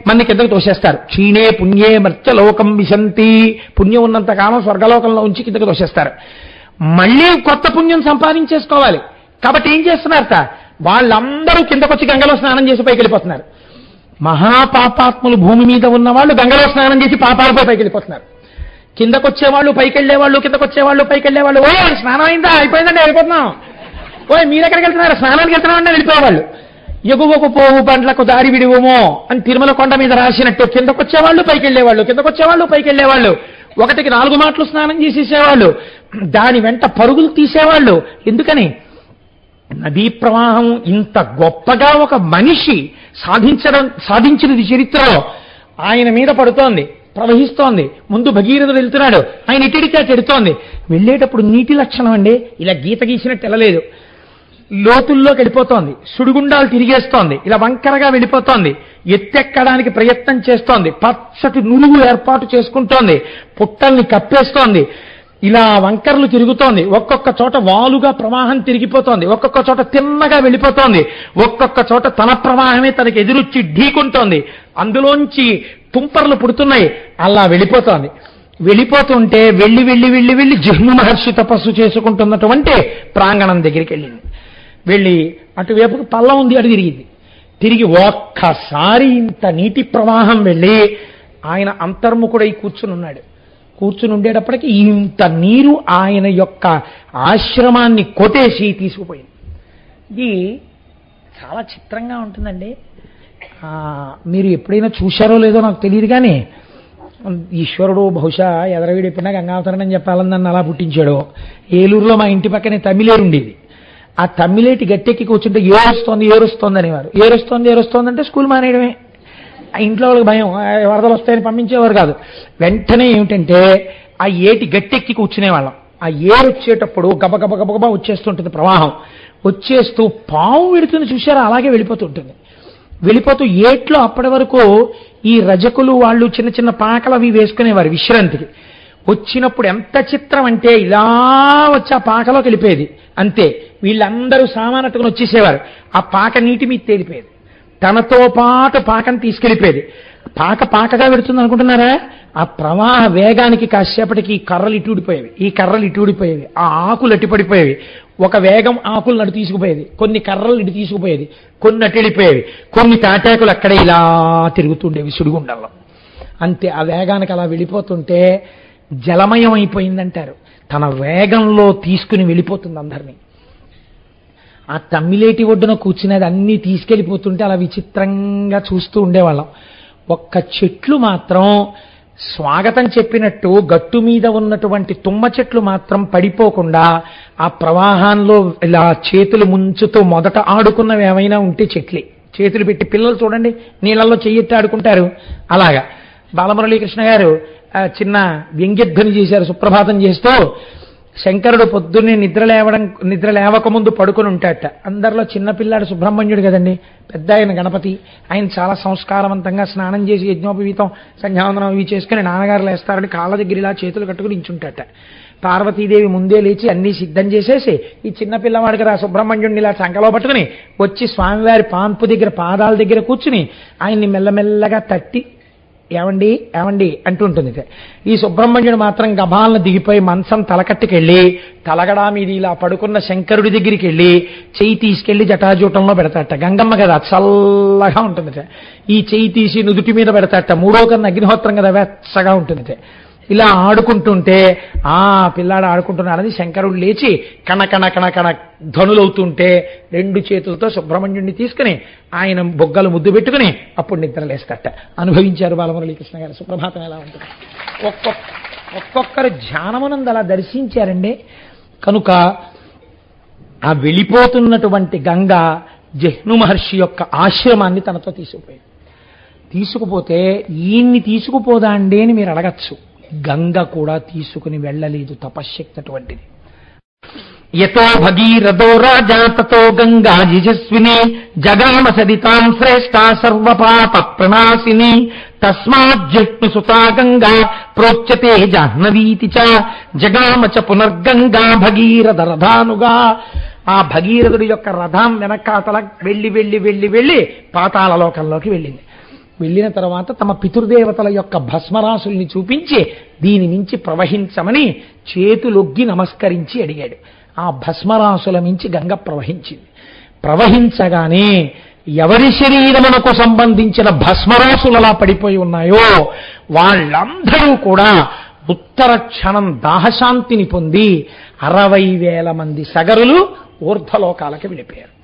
మన కిందకు తోసేస్తారు. క్షీణే పుణ్యే మర్త్యలోకం విశంతి, పుణ్యం ఉన్నంత కాలం స్వర్గలోకంలో ఉంచి కిందకు తోసేస్తారు. మళ్ళీ కొత్త పుణ్యం సంపాదించేసుకోవాలి. కాబట్టి ఏం చేస్తున్నారట, వాళ్ళందరూ కిందకొచ్చి గంగలో స్నానం చేసి పైకి వెళ్ళిపోతున్నారు. మహాపాపాత్ములు భూమి మీద ఉన్న వాళ్ళు గంగలో స్నానం చేసి పాపాలపై పైకి వెళ్ళిపోతున్నారు. కిందకొచ్చేవాళ్ళు పైకి వెళ్ళేవాళ్ళు, కిందకొచ్చేవాళ్ళు పైకి వెళ్ళేవాళ్ళు. ఓ స్నానం అయిందా, అయిపోయిందంటే వెళ్ళిపోతున్నాం. ఓ మీరెక్కడికి వెళ్తున్నారు, స్నానానికి వెళ్తున్నామంటే వెళ్ళిపోయేవాళ్ళు. ఎగువకు పోవు పండ్లకు దారి విడివమో అని తిరుమల కొండ మీద రాసినట్టు కిందకొచ్చేవాళ్ళు పైకి వెళ్ళేవాళ్ళు, కిందకొచ్చేవాళ్ళు పైకి వెళ్ళేవాళ్ళు. ఒకటికి 4 మాటలు స్నానం చేసేసేవాళ్ళు, దాని వెంట పరుగులు తీసేవాళ్ళు. ఎందుకని? నదీ ప్రవాహం ఇంత గొప్పగా ఒక మనిషి సాధించినది చరిత్రలో. ఆయన మీద పడుతోంది, ప్రవహిస్తోంది. ముందు భగీరథుడు వెళ్తున్నాడు, ఆయన ఇటిడితే చెడుతోంది. వెళ్ళేటప్పుడు నీటి లక్షణం అండి, ఇలా గీత గీసినట్టు వెళ్ళలేదు. లోతుల్లోకి వెళ్ళిపోతోంది, సుడిగుండాలు తిరిగేస్తోంది, ఇలా వంకరగా వెళ్ళిపోతోంది. ఎత్తెక్కడానికి ప్రయత్నం చేస్తోంది, పచ్చటి నురుగు ఏర్పాటు చేసుకుంటోంది, పుట్టల్ని కప్పేస్తోంది. ఇలా వంకర్లు తిరుగుతోంది. ఒక్కొక్క చోట వాలుగా ప్రవాహం తిరిగిపోతోంది, ఒక్కొక్క చోట తిన్నగా వెళ్ళిపోతోంది, ఒక్కొక్క చోట తన ప్రవాహమే తనకి ఎదురొచ్చి ఢీకుంటోంది. అందులోంచి తుంపర్లు పుడుతున్నాయి. అలా వెళ్ళిపోతోంది. వెళ్ళిపోతుంటే వెళ్ళి వెళ్ళి వెళ్ళి వెళ్ళి జహ్ను మహర్షి తపస్సు చేసుకుంటున్నటువంటి ప్రాంగణం దగ్గరికి వెళ్ళింది. వెళ్ళి అటువైపుకి పల్లం ఉంది, అటు తిరిగింది. తిరిగి ఒక్కసారి ఇంత నీటి ప్రవాహం వెళ్ళి ఆయన అంతర్ముఖుడై కూర్చుని ఉన్నాడు. కూర్చుని ఉండేటప్పటికీ ఇంత నీరు ఆయన యొక్క ఆశ్రమాన్ని కొట్టేసి తీసుకుపోయింది. ఇది చాలా చిత్రంగా ఉంటుందండి. మీరు ఎప్పుడైనా చూశారో లేదో నాకు తెలియదు, కానీ ఈశ్వరుడు బహుశా ఎదరవీడు ఎప్పుడైనా గంగావతరణం చెప్పాలని నన్ను అలా పుట్టించాడు. ఏలూరులో మా ఇంటి పక్కనే తమిళేరు ఉండేది. ఆ తమిళేటి గట్టెక్కి కూర్చుంటే ఏరుస్తోంది ఏరుస్తోంది అనేవారు. ఏరుస్తోంది అంటే స్కూల్ మానేయడమే. ఇంట్లో వాళ్ళకి భయం, వరదలు వస్తాయని పంపించేవారు కాదు. వెంటనే ఏమిటంటే ఆ ఏటి గట్టెక్కి కూర్చునేవాళ్ళం. ఆ ఏరు వచ్చేటప్పుడు గబగబ గబగబా వచ్చేస్తుంటుంది ప్రవాహం. వచ్చేస్తూ పాము వెళుతుంది చూసారా, అలాగే వెళ్ళిపోతుంటుంది. వెళ్ళిపోతూ ఏట్లో అప్పటి వరకు ఈ రజకులు వాళ్ళు చిన్న చిన్న పాకలు అవి వేసుకునేవారు విశ్రాంతికి. వచ్చినప్పుడు ఎంత చిత్రం అంటే ఇలా వచ్చి ఆ పాకలోకి వెళ్ళిపోయేది అంతే. వీళ్ళందరూ సామానట్టుకుని వచ్చేసేవారు. ఆ పాక నీటి మీద తేలిపోయేది, తనతో పాటు పాకను తీసుకెళ్ళిపోయేది. పాకగా పెడుతుంది అనుకుంటున్నారా? ఆ ప్రవాహ వేగానికి కాసేపటికి ఈ కర్రలు ఇటు ఊడిపోయేవి, ఆ ఆకులు అట్టి పడిపోయేవి. ఒక వేగం ఆకులు అటు తీసుకుపోయేది, కొన్ని కర్రలు ఇటు తీసుకుపోయేది, కొన్ని అటు వెళ్ళిపోయేవి, కొన్ని తాటాకులు అక్కడే ఇలా తిరుగుతుండేవి సుడిగుండంలో. అంతే. ఆ వేగానికి అలా వెళ్ళిపోతుంటే జలమయం అయిపోయిందంటారు. తన వేగంలో తీసుకుని వెళ్ళిపోతుంది అందరినీ. ఆ తమ్మిలేటి ఒడ్డున కూర్చునేది అన్నీ తీసుకెళ్ళిపోతుంటే అలా విచిత్రంగా చూస్తూ ఉండేవాళ్ళం. ఒక్క చెట్లు మాత్రం స్వాగతం చెప్పినట్టు గట్టు మీద ఉన్నటువంటి తుమ్మ చెట్లు మాత్రం పడిపోకుండా ఆ ప్రవాహంలో ఇలా చేతులు ముంచుతూ మొదట ఆడుకున్నవి ఏమైనా ఉంటే చెట్లే. చేతులు పెట్టి పిల్లలు చూడండి నీళ్ళల్లో చెయ్యెత్తి ఆడుకుంటారు. అలాగా బాలమురళీకృష్ణ గారు చిన్న వ్యంగ్యధ్వని చేశారు సుప్రభాతం చేస్తూ. శంకరుడు పొద్దున్నే నిద్ర లేవకముందు పడుకుని ఉంటాడట. అందరిలో చిన్నపిల్లాడు సుబ్రహ్మణ్యుడు కదండి, పెద్ద ఆయన గణపతి. ఆయన చాలా సంస్కారవంతంగా స్నానం చేసి యజ్ఞోపవీతం సంధ్యావందనం ఇవి చేసుకుని నాన్నగారు లేస్తారని కాళ్ళ దగ్గర ఇలా చేతులు కట్టుకుని ఇంచుంటాట. పార్వతీదేవి ముందే లేచి అన్నీ సిద్ధం చేసేసి ఈ చిన్నపిల్లవాడికి రా సుబ్రహ్మణ్యుడిని ఇలా చంకలో పట్టుకుని వచ్చి స్వామివారి పాన్పు దగ్గర పాదాల దగ్గర కూర్చుని ఆయన్ని మెల్లమెల్లగా తట్టి ఏమండి ఏమండి అంటుంటుంది. ఈ సుబ్రహ్మణ్యుడు మాత్రం గభాలను దిగిపోయి మంచం తలకట్టుకెళ్ళి తలగడా మీద ఇలా పడుకున్న శంకరుడి దగ్గరికి వెళ్ళి చెయ్యి తీసుకెళ్లి జటాజూటంలో పెడతాట. గంగమ్మ కదా చల్లగా ఉంటుంది. ఈ చెయ్యి తీసి నుదుటి మీద పెడతాట. 3వ కన్నా అగ్నిహోత్రం కదా వెచ్చగా ఉంటుంది. ఇలా ఆడుకుంటుంటే ఆ పిల్లాడు ఆడుకుంటున్నాడని శంకరుడు లేచి కణ ధనులవుతుంటే 2 చేతులతో సుబ్రహ్మణ్యుడిని తీసుకుని ఆయన బొగ్గలు ముద్దు పెట్టుకుని అప్పుడు నిద్రలేస్తట. అనుభవించారు బాలమురళీకృష్ణ గారు. సుప్రభాతం ఎలా ఉంటుంది. ఒక్కొక్కరు ధ్యానమునందు అలా దర్శించారండి. కనుక ఆ వెళ్ళిపోతున్నటువంటి గంగ జహ్ను మహర్షి యొక్క ఆశ్రమాన్ని తనతో తీసుకుపోతే ఈయన్ని తీసుకుపోదా అండి అని మీరు అడగచ్చు. గంగ కూడా తీసుకుని వెళ్ళలేదు, తపశ్శక్తి అటువంటిది. యతో భగీరథో రాజా తతో గంగా యశస్విని జగామ సరితాం శ్రేష్ఠ సర్వపాప ప్రణాశిని తస్మాజ్జహ్ను సుతా గంగా ప్రోచ్యతే జాహ్నవీతి చ జగామ చ పునర్గంగా భగీరథ రథానుగా. ఆ భగీరథుడి యొక్క రథం వెనకాతల వెళ్ళి వెళ్ళి వెళ్ళి వెళ్ళి పాతాళ లోకంలోకి వెళ్ళింది. వెళ్ళిన తర్వాత తమ పితృదేవతల యొక్క భస్మరాశుల్ని చూపించి దీని నుంచి ప్రవహించమని చేతులొగ్గి నమస్కరించి అడిగాడు. ఆ భస్మరాశుల మించి గంగ ప్రవహించింది. ప్రవహించగానే ఎవరి శరీరమునకు సంబంధించిన భస్మరాశులలా పడిపోయి ఉన్నాయో వాళ్ళందరూ కూడా ఉత్తర క్షణం దాహశాంతిని పొంది 60,000 మంది సగరులు ఊర్ధ్వలోకాలకి వెళ్ళిపోయారు.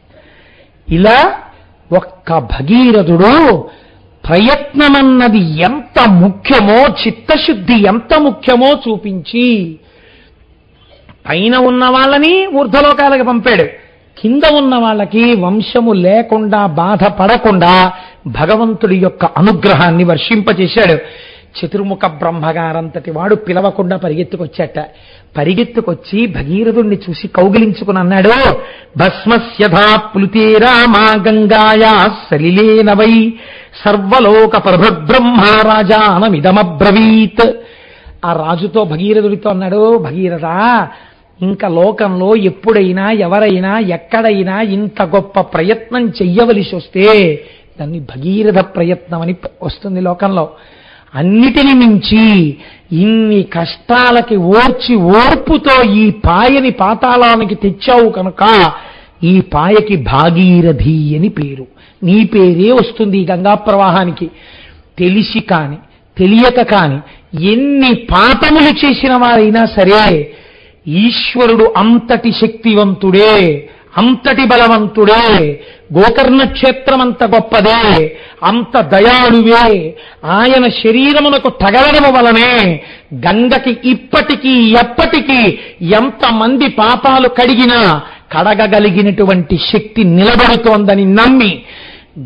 ఇలా ఒక్క భగీరథుడు ప్రయత్నమన్నది ఎంత ముఖ్యమో, చిత్తశుద్ధి ఎంత ముఖ్యమో చూపించి పైన ఉన్న వాళ్ళని ఊర్ధ్వలోకాలకు పంపాడు. కింద ఉన్న వాళ్ళకి వంశము లేకుండా బాధపడకుండా భగవంతుడి యొక్క అనుగ్రహాన్ని వర్షింపచేశాడు. చతుర్ముఖ బ్రహ్మగారంతటి వాడు పిలవకుండా పరిగెత్తుకొచ్చాట. పరిగెత్తుకొచ్చి భగీరథుణ్ణి చూసి కౌగిలించుకుని అన్నాడు, భస్మస్యథా ప్లుతే రామా గంగాయా సలిలేనవై సర్వలోక ప్రభబ్రహ్మ రాజానమిదమబ్రవీత్. ఆ రాజుతో భగీరథుడితో అన్నాడు, భగీరథ, ఇంకా లోకంలో ఎప్పుడైనా ఎవరైనా ఎక్కడైనా ఇంత గొప్ప ప్రయత్నం చెయ్యవలసి వస్తే దాన్ని భగీరథ ప్రయత్నం అని వస్తుంది లోకంలో. అన్నిటిని మించి ఇన్ని కష్టాలకి ఓర్పుతో ఈ పాయని పాతాళానికి తెచ్చావు కనుక ఈ పాయకి భాగీరథి అని పేరు. నీ పేరే వస్తుంది ఈ గంగా ప్రవాహానికి. తెలిసి కాని తెలియక కాని ఎన్ని పాపములు చేసిన వారైనా సరే ఈశ్వరుడు అంతటి శక్తివంతుడే, అంతటి బలవంతుడే, గోకర్ణ క్షేత్రం అంత గొప్పదే, అంత దయాళువే. ఆయన శరీరమునకు తగలడము వలనే గంగకి ఇప్పటికీ ఎప్పటికీ ఎంతమంది పాపాలు కడిగినా కడగగలిగినటువంటి శక్తి నిలబడుతోందని నమ్మి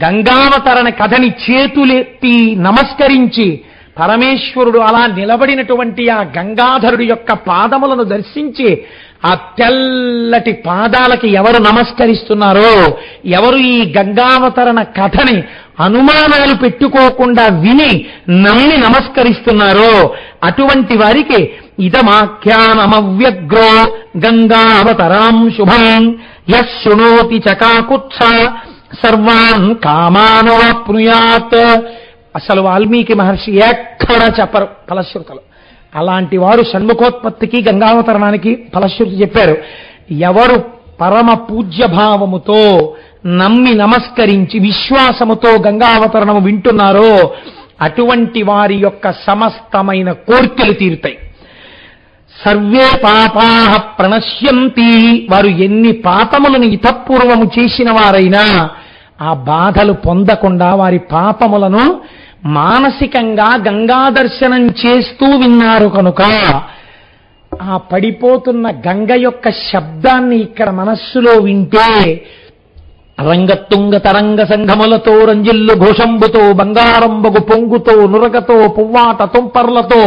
గంగావతరణ కథని చేతులెత్తి నమస్కరించి పరమేశ్వరుడు అలా నిలబడినటువంటి ఆ గంగాధరుడి యొక్క పాదములను దర్శించి ఆ తెల్లటి పాదాలకి ఎవరు నమస్కరిస్తున్నారో, ఎవరు ఈ గంగావతరణ కథని అనుమానాలు పెట్టుకోకుండా విని నమ్మి నమస్కరిస్తున్నారో అటువంటి వారికి ఇదమాఖ్యానమవ్యగ్రో గంగావతరాం శుభం యః శృణోతి చకాకుత్స సర్వాన్ కామానువాప్నుయాత్. అసలు వాల్మీకి మహర్షి ఎక్కడా చెప్పరు ఫలశ్రుతలు. అలాంటి వారు షణ్ముఖోత్పత్తికి గంగావతరణానికి ఫలశ్రుతి చెప్పారు. ఎవరు పరమ పూజ్యభావముతో నమ్మి నమస్కరించి విశ్వాసముతో గంగావతరణము వింటున్నారో అటువంటి వారి యొక్క సమస్తమైన కోర్కెలు తీరుతాయి. సర్వే పాపాః ప్రణశ్యంతి. వారు ఎన్ని పాపములను ఇతపూర్వము చేసిన వారైనా ఆ బాధలు పొందకుండా వారి పాపములను మానసికంగా గంగా దర్శనం చేస్తూ విన్నారు కనుక ఆ పడిపోతున్న గంగ యొక్క శబ్దాన్ని ఇక్కడ మనస్సులో వింటే రంగతుంగ తరంగ సంఘములతో రంజిల్లు ఘోషంబుతో బంగారంబగు పొంగుతో నురగతో పువ్వాట తుంపర్లతో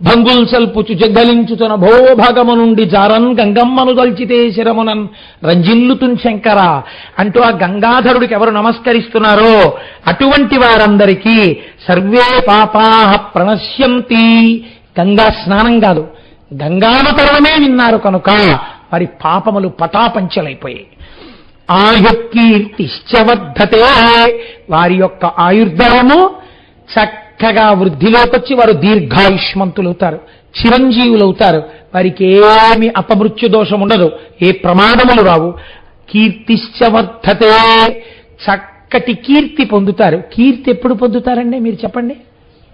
భంగుల్ సల్పుచు జగ్గలించుతున్న భోభాగము నుండి జారన్ గంగమ్మను దల్చితే శిరమునన్ రంజిల్లుతున్ శంకర అంటూ ఆ గంగాధరుడికి ఎవరు నమస్కరిస్తున్నారో అటువంటి వారందరికీ సర్వే పాపాః ప్రణశ్యంతి. గంగా స్నానం కాదు, గంగావతరణమే విన్నారు కనుక వారి పాపములు పటాపంచలైపోయాయి. ఆయుకీర్తిశ్చవర్ధతే. వారి యొక్క ఆయుర్దాయము చక్కగా వృద్ధిలోకొచ్చి వారు దీర్ఘాయుష్మంతులవుతారు, చిరంజీవులవుతారు. వారికి ఏమి అపమృత్యు దోషం ఉండదు, ఏ ప్రమాదములు రావు. కీర్తిశ్చవర్ధతే. చక్కటి కీర్తి పొందుతారు. కీర్తి ఎప్పుడు పొందుతారండి మీరు చెప్పండి?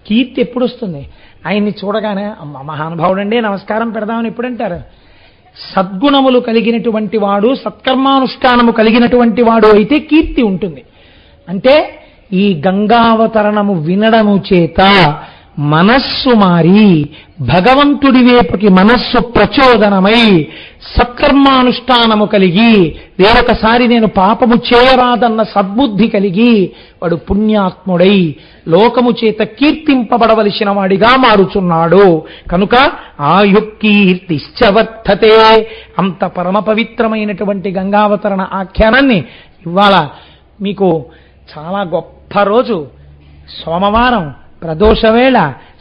కీర్తి ఎప్పుడు వస్తుంది? ఆయన్ని చూడగానే అమ్మ మహానుభావుడండి నమస్కారం పెడదామని ఎప్పుడంటారు? సద్గుణములు కలిగినటువంటి వాడు, సత్కర్మానుష్ఠానము కలిగినటువంటి వాడు అయితే కీర్తి ఉంటుంది. అంటే ఈ గంగావతరణము వినడము చేత మనస్సు మారి భగవంతుడి వైపుకి మనస్సు ప్రచోదనమై సత్కర్మానుష్ఠానము కలిగి వేరొకసారి నేను పాపము చేయరాదన్న సద్బుద్ధి కలిగి వాడు పుణ్యాత్ముడై లోకము చేత కీర్తింపబడవలసిన వాడిగా మారుచున్నాడు. కనుక ఆయుకీర్తిశ్చవర్ధతే. అంత పరమ పవిత్రమైనటువంటి గంగావతరణ ఆఖ్యానాన్ని ఇవాళ మీకు చాలా గొప్ప రోజు సోమవారం ప్రదోషవేళ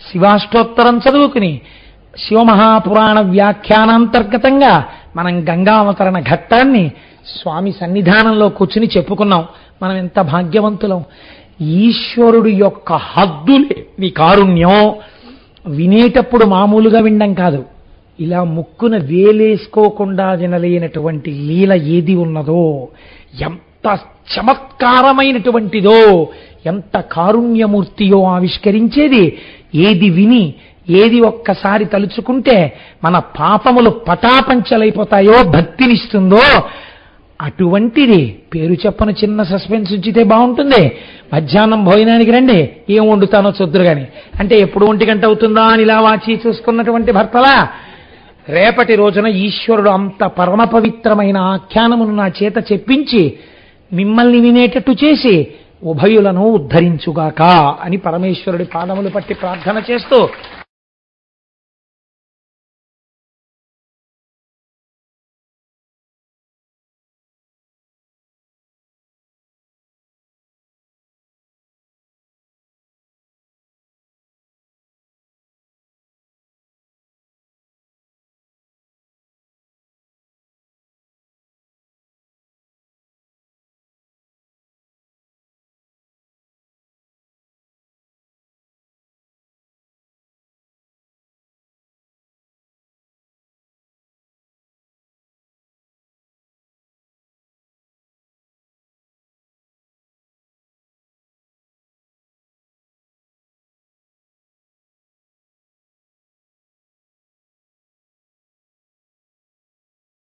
శివాష్టోత్తరం చదువుకుని శివమహాపురాణ వ్యాఖ్యానాంతర్గతంగా మనం గంగావతరణ ఘట్టాన్ని స్వామి సన్నిధానంలో కూర్చుని చెప్పుకున్నాం మనం ఎంత భాగ్యవంతులం. ఈశ్వరుడు యొక్క హద్దులే నీ కారుణ్యం. వినేటప్పుడు మామూలుగా వినడం కాదు, ఇలా ముక్కున వేలేసుకోకుండా వినలేనటువంటి లీల ఏది ఉన్నదో, ఎంత చమత్కారమైనటువంటిదో, ఎంత కారుణ్యమూర్తియో ఆవిష్కరించేది. ఏది విని ఏది ఒక్కసారి తలుచుకుంటే మన పాపములు పటాపంచలైపోతాయో, భక్తినిస్తుందో అటువంటిది. పేరు చెప్పని చిన్న సస్పెన్స్ ఉంచితే బాగుంటుంది. మధ్యాహ్నం భోజనానికి రండి, ఏం వండుతానో చొద్దురు గాని అంటే ఎప్పుడు 1 గంట అవుతుందా అని ఇలా వాచి చూసుకున్నటువంటి భర్తలా, రేపటి రోజున ఈశ్వరుడు అంత పరమ పవిత్రమైన ఆఖ్యానమును నా చేత చెప్పించి మిమ్మల్ని వినేటట్టు చేసి ఉభయులను ఉద్ధరించుగాక అని పరమేశ్వరుడి పాదములు పట్టి ప్రార్థన చేస్తూ